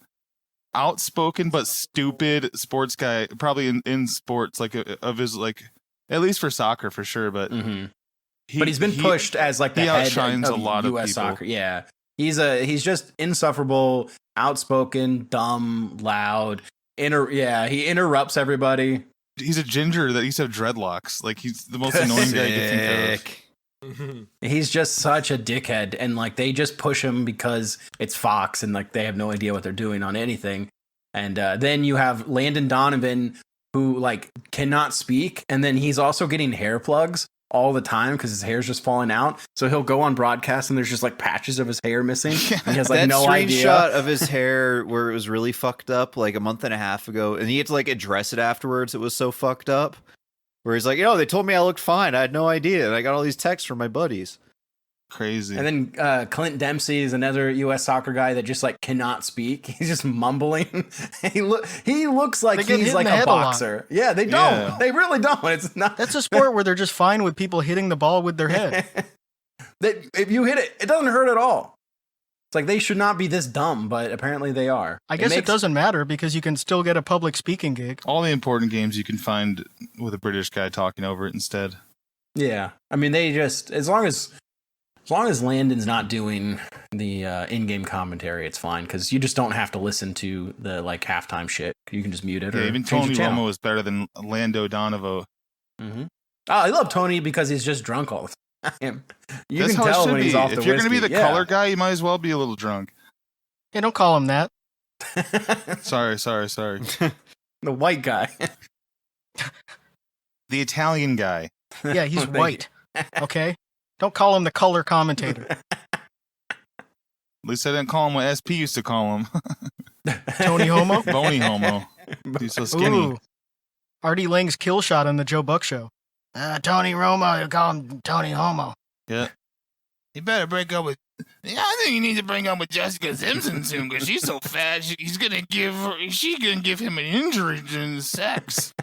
outspoken but stupid sports guy, probably in sports, like of his like, at least for soccer for sure. But he's been pushed as like the he head outshines of a lot U.S. of people. soccer. Yeah, he's just insufferable, outspoken, dumb, loud. He interrupts everybody. He's a ginger that used to have dreadlocks. Like he's the most annoying guy you can think of. He's just such a dickhead, and like they just push him because it's Fox, and like they have no idea what they're doing on anything. And then you have Landon Donovan, who like cannot speak, and then he's also getting hair plugs. all the time because his hair's just falling out. So he'll go on broadcast and there's just like patches of his hair missing. And he has like that no idea. Screenshot of his hair where it was really fucked up like a month and a half ago, and he had to like address it afterwards. It was so fucked up. Where he's like, they told me I looked fine. I had no idea, and I got all these texts from my buddies. Crazy. And then Clint Dempsey is another U.S. soccer guy that just like cannot speak. He's just mumbling. he looks like he's like a boxer. Yeah, they don't. Yeah. They really don't. It's not. That's a sport where they're just fine with people hitting the ball with their head. If you hit it, it doesn't hurt at all. It's like they should not be this dumb, but apparently they are. I guess it doesn't matter because you can still get a public speaking gig. All the important games you can find with a British guy talking over it instead. Yeah, I mean they just as long as Landon's not doing the in-game commentary, it's fine because you just don't have to listen to the like halftime shit. You can just mute it. Yeah, or even Tony Romo is better than Lando Donovo. Mm-hmm. I love Tony because he's just drunk all the time. You That's can tell when be. he's off the If you're whiskey. Gonna be the color guy, you might as well be a little drunk. Hey, don't call him that. Sorry. The white guy. The Italian guy. Yeah, he's white. Okay? Don't call him the color commentator. At least I didn't call him what SP used to call him. Tony Homo? Bony Homo. He's so skinny. Ooh. Artie Lang's kill shot on the Joe Buck show. Tony Romo, you call him Tony Homo. Yeah. You better break up with... Yeah, I think you need to break up with Jessica Simpson soon because she's so fat. She's gonna give him an injury during sex.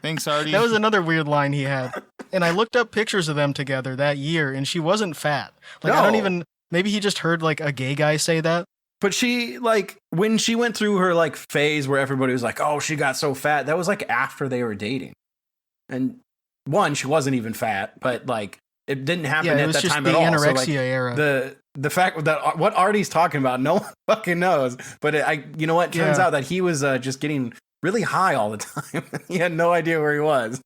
Thanks, Artie. That was another weird line he had. And I looked up pictures of them together that year, and she wasn't fat. Like, I don't even... Maybe he just heard, like, a gay guy say that. But she, like, when she went through her, like, phase where everybody was like, oh, she got so fat, that was, like, after they were dating. And, one, she wasn't even fat, but, like, it didn't happen at that time at all. Yeah, it was just the anorexia so, like, era. The fact that what Artie's talking about, no one fucking knows. But, you know what? Turns out that he was just getting really high all the time. He had no idea where he was.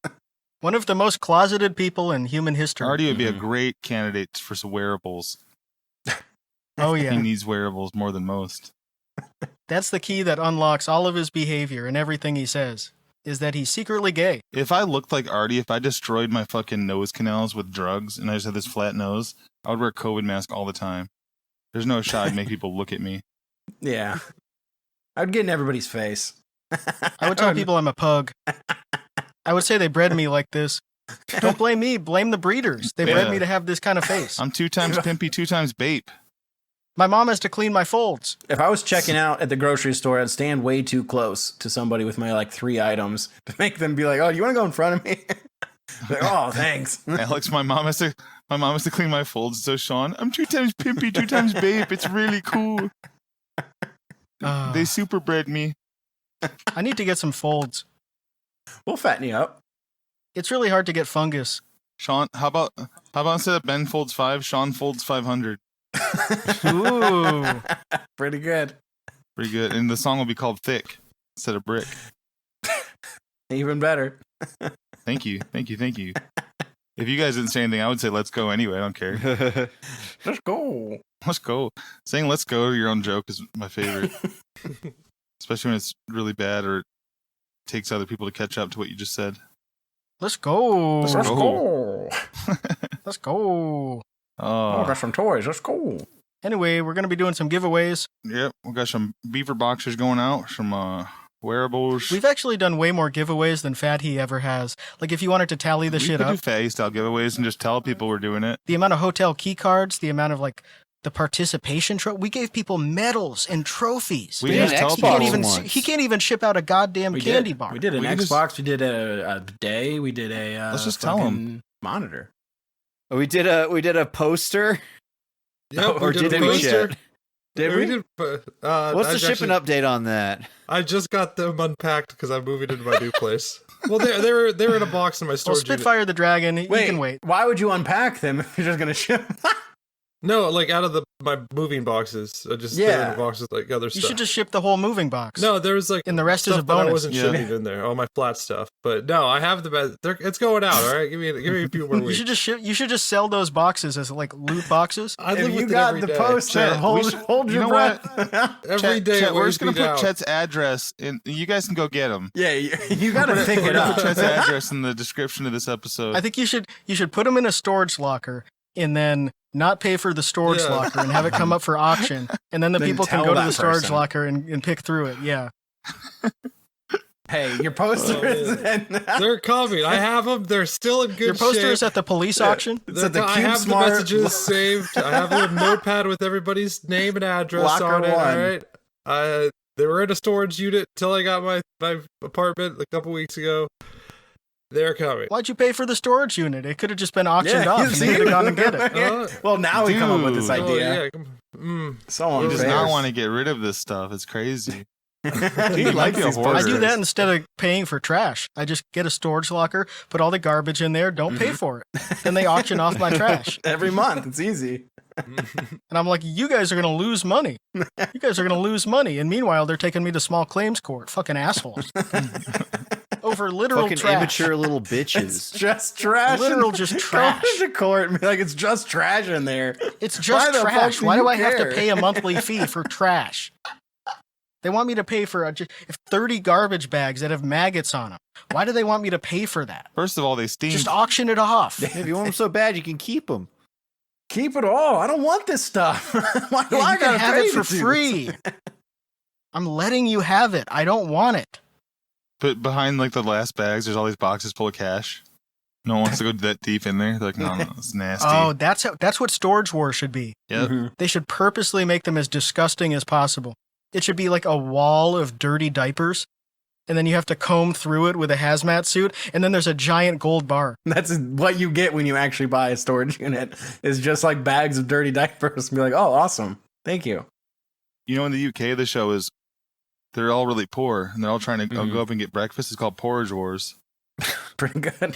One of the most closeted people in human history. Artie would be a great candidate for some wearables. Oh, yeah. He needs wearables more than most. That's the key that unlocks all of his behavior and everything he says, is that he's secretly gay. If I looked like Artie, if I destroyed my fucking nose canals with drugs and I just had this flat nose, I would wear a COVID mask all the time. There's no shot I'd make people look at me. Yeah. I would get in everybody's face. I would tell people I'm a pug. I would say they bred me like this. Don't blame me, blame the breeders. They bred me to have this kind of face. I'm 2 times pimpy, 2 times bape. My mom has to clean my folds. If I was checking out at the grocery store, I'd stand way too close to somebody with my like 3 items to make them be like, "Oh, do you want to go in front of me?" Like, "Oh, thanks." Alex, my mom has to clean my folds. So Sean, I'm 2 times pimpy, 2 times bape. It's really cool. They super bred me. I need to get some folds. We'll fatten you up. It's really hard to get fungus. Sean, how about instead of Ben folds 5, Sean folds 500. Ooh. Pretty good. Pretty good. And the song will be called Thick instead of Brick. Even better. Thank you. If you guys didn't say anything, I would say let's go anyway. I don't care. Let's go. Let's go. Saying let's go to your own joke is my favorite. Especially when it's really bad or it takes other people to catch up to what you just said. Let's go. Let's go. Let's go. Oh, got some toys. Let's go. Anyway, we're going to be doing some giveaways. Yep, we got some beaver boxers going out, some wearables. We've actually done way more giveaways than Fat He ever has. Like, if you wanted to tally the shit up. We up. could do Fat He style giveaways and just tell people we're doing it. The amount of hotel key cards, the amount of, like, the participation we gave people medals and trophies. We did Xbox he can't even ship out a goddamn candy bar. We did an Xbox. We did a day. We did a let's just tell him monitor. We did a poster. Yep, or did we shit? Did we? What's the shipping update on that? I just got them unpacked because I'm moving into my new place. Well, they're in a box in my storage. Well, Spitfire the Dragon. He can wait. Why would you unpack them if you're just gonna ship? No, like out of my moving boxes. I just threw in the boxes like other stuff. You should just ship the whole moving box. No, there was like and the rest is a stuff bonus. that I wasn't shipping in there. All my flat stuff. But no, I have the best. It's going out. All right, give me a few more weeks. You should just sell those boxes as like loot boxes. I live with got the poster, hold your breath. Every day, we're just gonna put Chet's address in. You guys can go get him. Yeah, you gotta pick it up. Chet's address in the description of this episode. I think you should put them in a storage locker and then not pay for the storage locker and have it come up for auction, and then people can go to the storage locker and pick through it. Yeah. Hey, your poster is they're coming. I have them. They're still in good shape. Your poster is at the police auction? It's at the CubeSmart. I have the messages saved. I have a little notepad with everybody's name and address on it. All right. They were in a storage unit till I got my apartment a couple weeks ago. They're coming. Why'd you pay for the storage unit? It could have just been auctioned off and they could have gone and get it. Well, now we come up with this idea. So he does not want to get rid of this stuff. It's crazy. He likes these I do that instead of paying for trash. I just get a storage locker, put all the garbage in there, don't pay for it. Then they auction off my trash. Every month. It's easy. And I'm like, you guys are going to lose money. You guys are going to lose money. And meanwhile, they're taking me to small claims court. Fucking assholes. Over literal fucking trash. immature little bitches. It's just trash. Literal just trash. Go to court and be like, it's just trash in there. It's just trash. Why do I have to pay a monthly fee for trash? They want me to pay for 30 garbage bags that have maggots on them. Why do they want me to pay for that? First of all, they steam. Just auction it off. If you want them so bad, you can keep them. Keep it all. I don't want this stuff. Why do I gotta have pay it for free? I'm letting you have it. I don't want it. But behind like the last bags, there's all these boxes full of cash. No one wants to go that deep in there. They're like, no, it's nasty. Oh, that's what Storage Wars should be. Yep. Mm-hmm. They should purposely make them as disgusting as possible. It should be like a wall of dirty diapers, and then you have to comb through it with a hazmat suit, and then there's a giant gold bar. That's what you get when you actually buy a storage unit, is just like bags of dirty diapers, and be like, oh, awesome. Thank you. You know, in the UK, the show is, they're all really poor, and they're all trying to go up and get breakfast. It's called Porridge Wars. Pretty good.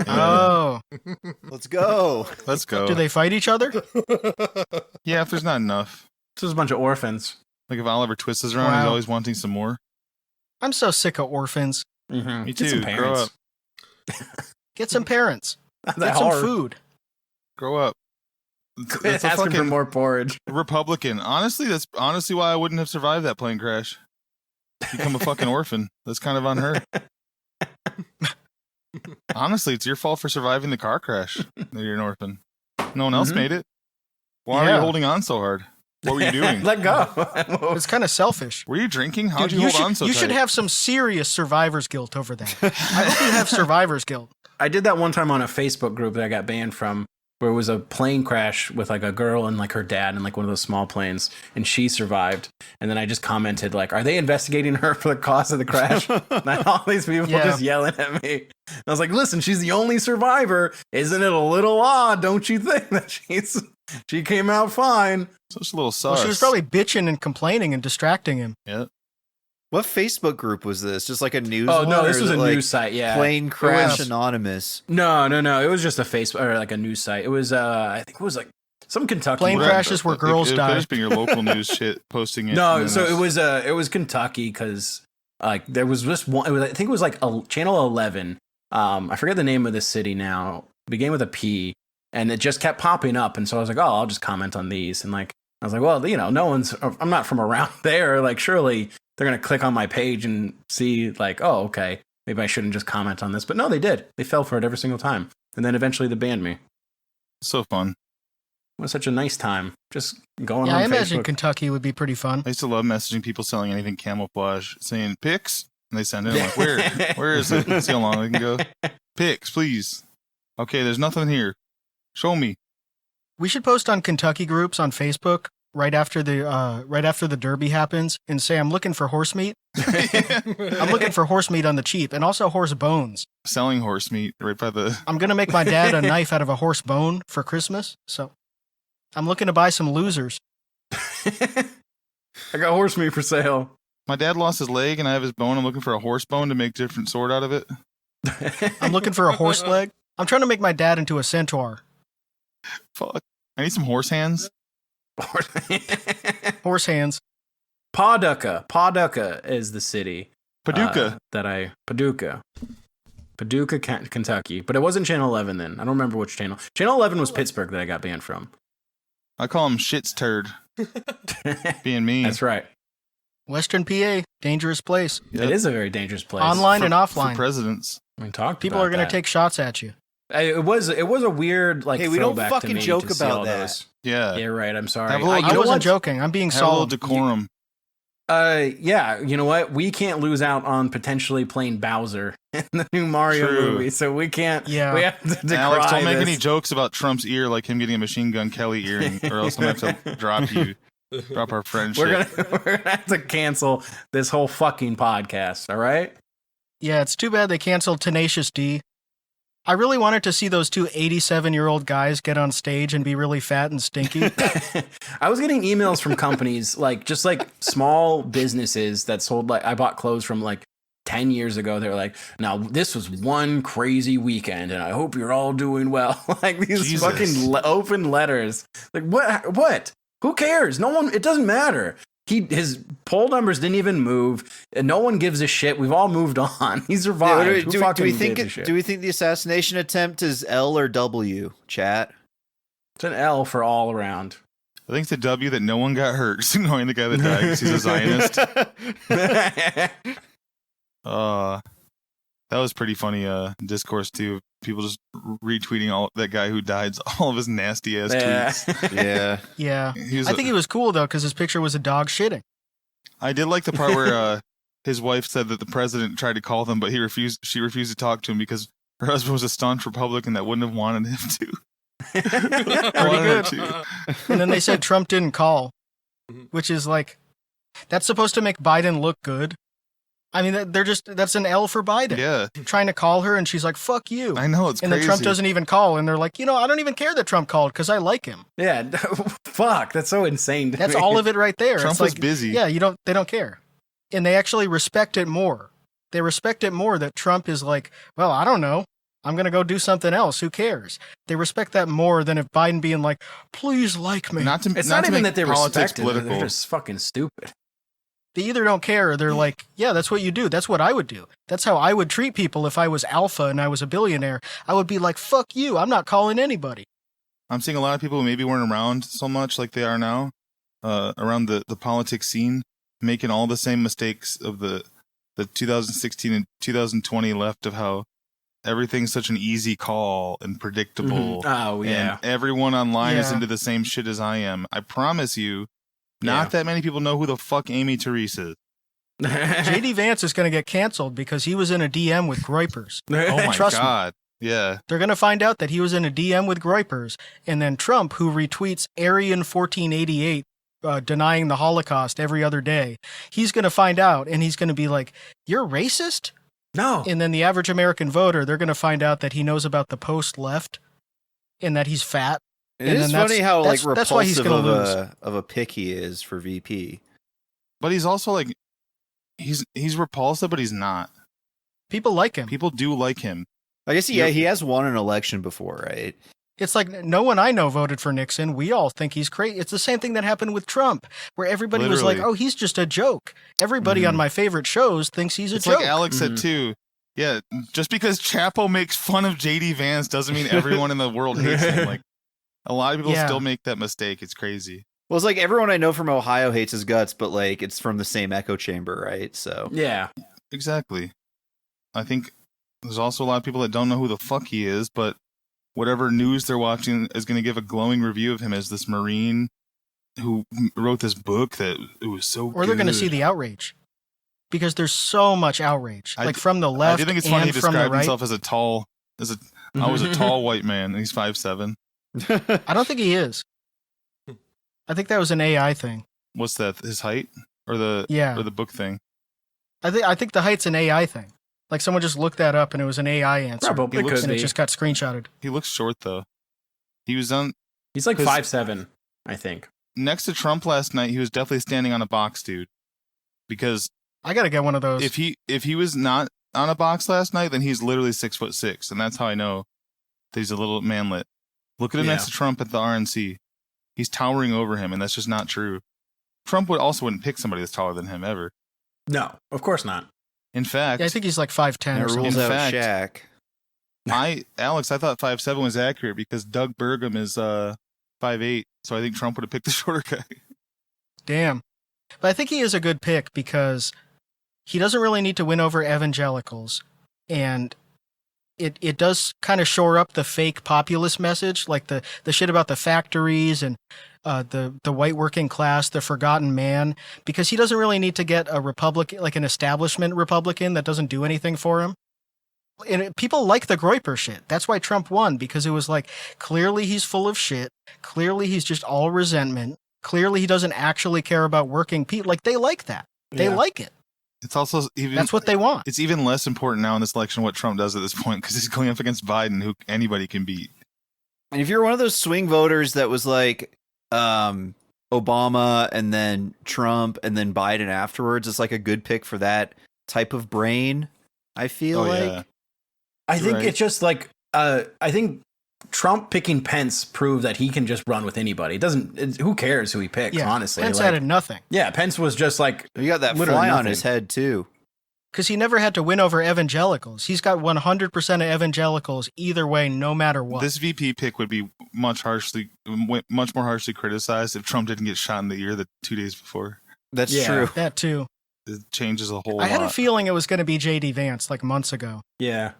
Oh. Let's go. Let's go. Do they fight each other? Yeah, if there's not enough. This is a bunch of orphans. Like if Oliver Twist is around, he's always wanting some more. I'm so sick of orphans. Mm-hmm. Me too. Grow up. Get some parents. Get some food. Grow up. That's asking for more porridge. Republican. Honestly, that's honestly why I wouldn't have survived that plane crash. Become a fucking orphan. That's kind of on her. Honestly, it's your fault for surviving the car crash. That you're an orphan. No one else made it. Why are you holding on so hard? What were you doing? Let go. It's kind of selfish. Were you drinking? How'd you hold on so tight? You should have some serious survivor's guilt over that. I hope you have survivor's guilt. I did that one time on a Facebook group that I got banned from, where it was a plane crash with like a girl and like her dad in like one of those small planes, and she survived. And then I just commented like, are they investigating her for the cause of the crash? And all these people just yelling at me. And I was like, listen, she's the only survivor. Isn't it a little odd, don't you think, that she came out fine? Such a little sus. Well, she was probably bitching and complaining and distracting him. Yeah. What Facebook group was this? Just like a news? Oh no, this was a like news site. Yeah, Plane Crash Anonymous. No. It was just a Facebook or like a news site. It was I think it was like some Kentucky plane crashes where girls die. It could just be your local news shit posting it. No, so it was Kentucky because like there was just one. I think it was like Channel 11. I forget the name of the city now. It began with a P, and it just kept popping up. And so I was like, oh, I'll just comment on these. And like I was like, well, you know, I'm not from around there. Like surely they're going to click on my page and see like, oh, okay, maybe I shouldn't just comment on this. But no, they did. They fell for it every single time. And then eventually they banned me. So fun. It was such a nice time. Just going on I Facebook. imagine Kentucky would be pretty fun. I used to love messaging people selling anything camouflage, saying pics, and they send it. I'm like, where is it? Let's see how long I can go. Pics, please. Okay, there's nothing here. Show me. We should post on Kentucky groups on Facebook right after the Derby happens and say, I'm looking for horse meat. I'm looking for horse meat on the cheap, and also horse bones. Selling horse meat right by the... I'm going to make my dad a knife out of a horse bone for Christmas, so I'm looking to buy some losers. I got horse meat for sale. My dad lost his leg, and I have his bone. I'm looking for a horse bone to make a different sword out of it. I'm looking for a horse leg. I'm trying to make my dad into a centaur. Fuck. I need some horse hands. Horse hands. Paducah is the city. Paducah. Paducah, Kentucky. But it wasn't Channel 11 then. I don't remember which channel. Channel 11 was Pittsburgh that I got banned from. I call him shit's turd. Being mean. That's right. Western PA, dangerous place. Yep. It is a very dangerous place. Online and offline. For presidents. I mean, People are going to take shots at you. It was a weird like. Hey, we don't throwback fucking to me joke to see about all that. those. Yeah. Yeah, right. I'm sorry. Have a little- I wasn't joking. I'm being Have a little solemn. decorum. Yeah, you know what? We can't lose out on potentially playing Bowser in the new Mario True. movie, so we can't. Yeah. We have to decry Alex, don't make this. any jokes about Trump's ear like him getting a Machine Gun Kelly earring, or else I'm going to have to drop you. Drop our friendship. We're gonna have to cancel this whole fucking podcast. All right. Yeah, it's too bad they canceled Tenacious D. I really wanted to see those two 87-year-old guys get on stage and be really fat and stinky. I was getting emails from companies just like small businesses that sold I bought clothes from 10 years ago. They were like, now this was one crazy weekend and I hope you're all doing well. These Jesus. fucking open letters. What? Who cares? No one, it doesn't matter. His poll numbers didn't even move, and no one gives a shit. We've all moved on. He survived. Do we think the assassination attempt is L or W, chat? It's an L for all around. I think it's a W that no one got hurt. Just ignoring the guy that died because he's a Zionist. That was pretty funny discourse too. People just retweeting that guy who died, all of his nasty ass tweets. Yeah. Yeah. I think he was cool though, because his picture was a dog shitting. I did like the part where his wife said that the president tried to call them, but she refused to talk to him because her husband was a staunch Republican that wouldn't have wanted him to. Pretty good. And then they said Trump didn't call, which is that's supposed to make Biden look good. I mean, that's an L for Biden. Yeah. Trying to call her, and she's like, fuck you. I know, it's and crazy. then Trump doesn't even call, and they're like, I don't even care that Trump called because I like him. Yeah, fuck, that's so insane. That's all of it right there. Trump was busy. Yeah, they don't care. And they actually respect it more. They respect it more that Trump is like, well, I don't know. I'm going to go do something else. Who cares? They respect that more than if Biden being like, please like me. It's not even that they respect it. They're just fucking stupid. They either don't care or they're like, yeah, that's what you do. That's what I would do. That's how I would treat people if I was alpha and I was a billionaire. I would be like, fuck you. I'm not calling anybody. I'm seeing a lot of people who maybe weren't around so much like they are now, around the politics scene, making all the same mistakes of the 2016 and 2020 left of how everything's such an easy call and predictable. Oh, yeah. And everyone online is into the same shit as I am. I promise you, not that many people know who the fuck Amy Therese is. JD Vance is going to get canceled because he was in a DM with Groypers. Oh my Trust God. Me. Yeah. They're going to find out that he was in a DM with Groypers, and then Trump, who retweets Aryan 1488 denying the Holocaust every other day, he's going to find out, and he's going to be like, you're racist? No. And then the average American voter, they're going to find out that he knows about the post-left and that he's fat. It is funny how that's why he's repulsive going to lose. of a pick he is for VP. But he's also he's repulsive, but he's not. People like him. People do like him. I guess he has won an election before, right? It's like no one I know voted for Nixon. We all think he's crazy. It's the same thing that happened with Trump, where everybody was like, oh, he's just a joke. Everybody on my favorite shows thinks he's a joke. It's like Alex said too. Yeah, just because Chapo makes fun of JD Vance doesn't mean everyone in the world hates him. A lot of people still make that mistake. It's crazy. Well, it's like everyone I know from Ohio hates his guts, but it's from the same echo chamber, right? So yeah, exactly. I think there's also a lot of people that don't know who the fuck he is, but whatever news they're watching is going to give a glowing review of him as this Marine who wrote this book that it was so Or they're going to see the outrage. Because there's so much outrage. From the left I do think it's and funny he from the described right. himself as I was a tall white man, and he's 5'7". I don't think he is. I think that was an AI thing. What's that? His height? Or the book thing? I think the height's an AI thing. Like someone just looked that up and it was an AI answer. Probably and it just got screenshotted. He looks short though. He was on. He's like 5'7", I think. Next to Trump last night, he was definitely standing on a box, dude. Because I gotta get one of those. If he was not on a box last night, then he's literally 6'6", and that's how I know that he's a little manlet. Look at him next to Trump at the RNC. He's towering over him, and that's just not true. Trump wouldn't pick somebody that's taller than him ever. No, of course not. In fact, Yeah, I think he's like 5'10" or something. Rules out fact, Shaq. Alex, I thought 5'7" was accurate because Doug Burgum is 5'8", so I think Trump would have picked the shorter guy. Damn. But I think he is a good pick because he doesn't really need to win over evangelicals, and it does kind of shore up the fake populist message, like the shit about the factories and the white working class, the forgotten man, because he doesn't really need to get a Republican, like an establishment Republican that doesn't do anything for him. And people like the Groyper shit. That's why Trump won, because it was like, clearly he's full of shit. Clearly he's just all resentment. Clearly he doesn't actually care about working people. Like, they like that. They like it. It's also even that's what they want. It's even less important now in this election what Trump does at this point because he's going up against Biden, who anybody can beat. And if you're one of those swing voters that was like Obama and then Trump and then Biden afterwards, it's like a good pick for that type of brain. I feel like. I think it's just like I think Trump picking Pence proved that he can just run with anybody. Who cares who he picks, honestly? Pence added nothing. Yeah, Pence was just like... You got that fly on his head, too. Because he never had to win over evangelicals. He's got 100% of evangelicals either way, no matter what. This VP pick would be much more harshly criticized if Trump didn't get shot in the ear the 2 days before. That's true. That, too. It changes a whole lot. I had a feeling it was going to be J.D. Vance, like, months ago. Yeah.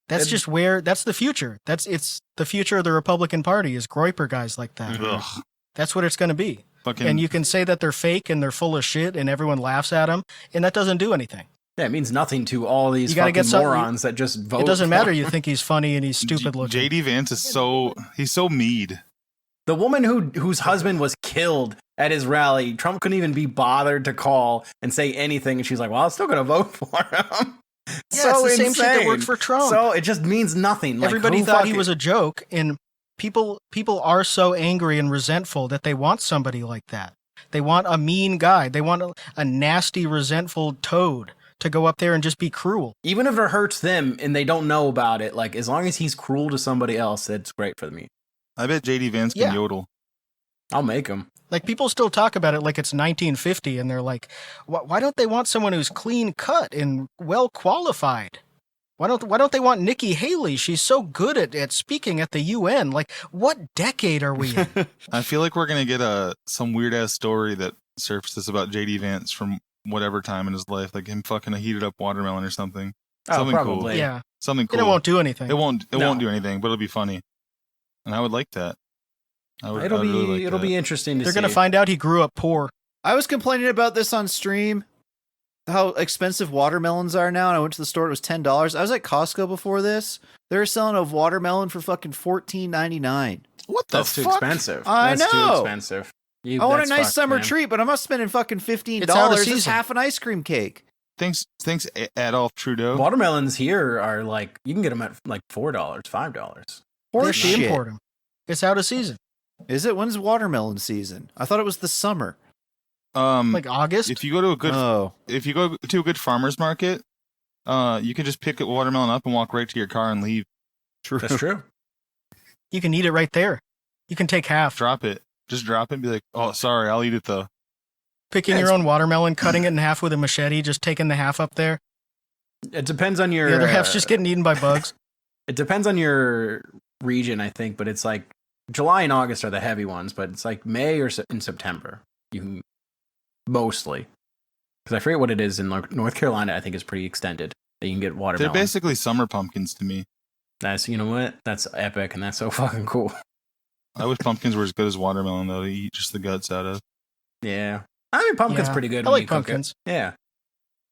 That's just where, that's the future. It's the future of the Republican Party is Groyper guys like that. Ugh. That's what it's going to be. And you can say that they're fake and they're full of shit and everyone laughs at them, and that doesn't do anything. Yeah, it means nothing to all these fucking morons that just vote. It doesn't matter you think he's funny and he's stupid looking. J.D. Vance is he's so mead. The woman whose husband was killed at his rally, Trump couldn't even be bothered to call and say anything, and she's like, well, I'm still going to vote for him. Yeah, so it's the same shit that worked for Trump. So it just means nothing. Like, everybody thought he was a joke, and people are so angry and resentful that they want somebody like that. They want a mean guy. They want a nasty, resentful toad to go up there and just be cruel. Even if it hurts them and they don't know about it, like, as long as he's cruel to somebody else, that's great for me. I bet J.D. Vance can yodel. I'll make him. Like, people still talk about it like it's 1950, and they're like, why don't they want someone who's clean cut and well qualified? Why don't they want Nikki Haley? She's so good at speaking at the UN. Like, what decade are we in? I feel like we're gonna get some weird ass story that surfaces about J.D. Vance from whatever time in his life, like him fucking a heated up watermelon or something. Something probably. Cool. Yeah, something cool. And it won't do anything. It won't do anything, but it'll be funny, and I would like that. It'll be interesting to see. They're gonna find out he grew up poor. I was complaining about this on stream, how expensive watermelons are now, and I went to the store, it was $10. I was at Costco before this. They were selling a watermelon for fucking $14.99. What the That's fuck? too expensive. I That's know. too expensive. I want a nice summer treat, but I'm not spending fucking $15. It's half an ice cream cake. Thanks, Adolf Trudeau. Watermelons here are like, you can get them at like $4, $5. Or she import them. It's out of season. Is it? When's watermelon season? I thought it was the summer. Like August. If you go to a good farmer's market, you can just pick a watermelon up and walk right to your car and leave. True. That's true. You can eat it right there. You can take half. Drop it. Just drop it and be like, oh, sorry, I'll eat it though. Picking your own watermelon, cutting it in half with a machete, just taking the half up there. It depends on your... The other half's just getting eaten by bugs. It depends on your region, I think, but it's like July and August are the heavy ones, but it's like May or in September. You can mostly. Because I forget what it is in North Carolina, I think is pretty extended. That you can get watermelon. They're basically summer pumpkins to me. You know what? That's epic, and that's so fucking cool. I wish pumpkins were as good as watermelon, though, to eat just the guts out of. Yeah. I mean, pumpkin's pretty good. I like pumpkins. Yeah.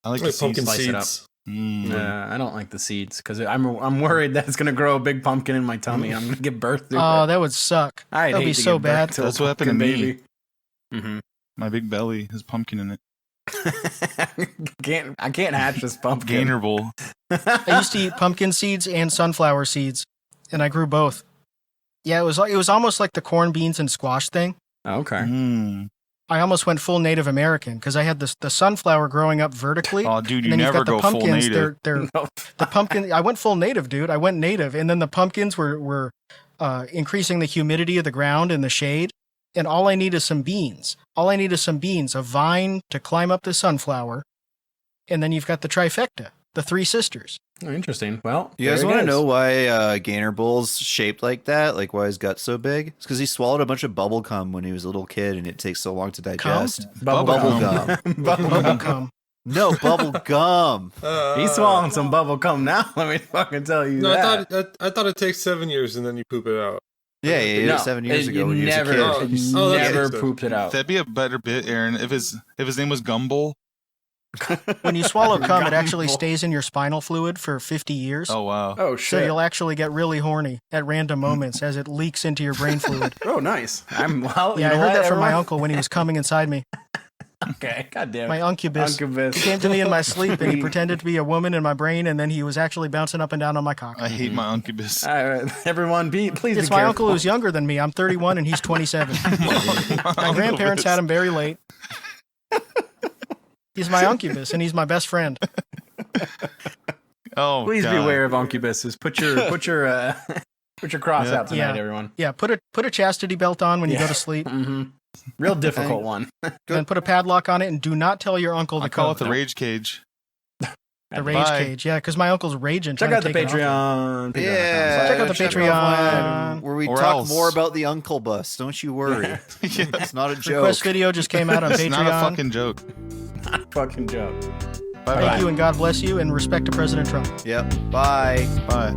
I like the pumpkin seeds. seeds. I don't like the seeds because I'm worried that it's gonna grow a big pumpkin in my tummy. I'm gonna give birth to it. Oh, that would suck. That'd be so bad. That's what happened to me. Mm-hmm. My big belly has pumpkin in it. I can't hatch this pumpkin. Gainer bowl. I used to eat pumpkin seeds and sunflower seeds, and I grew both. Yeah, it was almost like the corn, beans, and squash thing. Okay. I almost went full Native American because I had the sunflower growing up vertically. Oh, dude, you never go full native. The pumpkin. I went full native, dude. I went native, and then the pumpkins were increasing the humidity of the ground and the shade, and all I need is some beans. All I need is some beans, a vine to climb up the sunflower, and then you've got the trifecta, the three sisters. Oh, interesting. Well, you guys want to know why Gainer Bull's shaped like that? Like why his gut's so big? It's because he swallowed a bunch of bubble gum when he was a little kid, and it takes so long to digest. Bubble gum. Bubble gum. No, bubble gum. He's swallowing some bubble gum now. Let me fucking tell you that. I thought it takes 7 years and then you poop it out. Yeah, he did it 7 years ago when he was a kid. Never pooped it out. That'd be a better bit, Aaron, if his name was Gumball. When you swallow cum, it actually stays in your spinal fluid for 50 years. Oh, wow. Oh, shit. So you'll actually get really horny at random moments as it leaks into your brain fluid. Oh, nice. I heard that from my uncle when he was coming inside me. Okay, goddamn. My Uncubus. He came to me in my sleep and he pretended to be a woman in my brain, and then he was actually bouncing up and down on my cock. I hate my Uncubus. Everyone, please be careful. It's my uncle who's younger than me. I'm 31 and he's 27. My grandparents had him very late. He's my Uncubus and he's my best friend. Oh, please God. beware of Uncubuses. Put your cross out tonight, everyone. Yeah, put a chastity belt on when you go to sleep. Mm-hmm. Real difficult one. And put a padlock on it, and do not tell your uncle I call it the rage cage. The rage cage, yeah, because my uncle's raging. Check out the Patreon. Yeah, check out the Patreon where we talk more about the Uncle Bus. Don't you worry. Yeah. It's not a joke. Request video just came out on Patreon. It's not a fucking joke. Not a fucking joke. Bye. Thank you and God bless you, and respect to President Trump. Yep. Bye. Bye.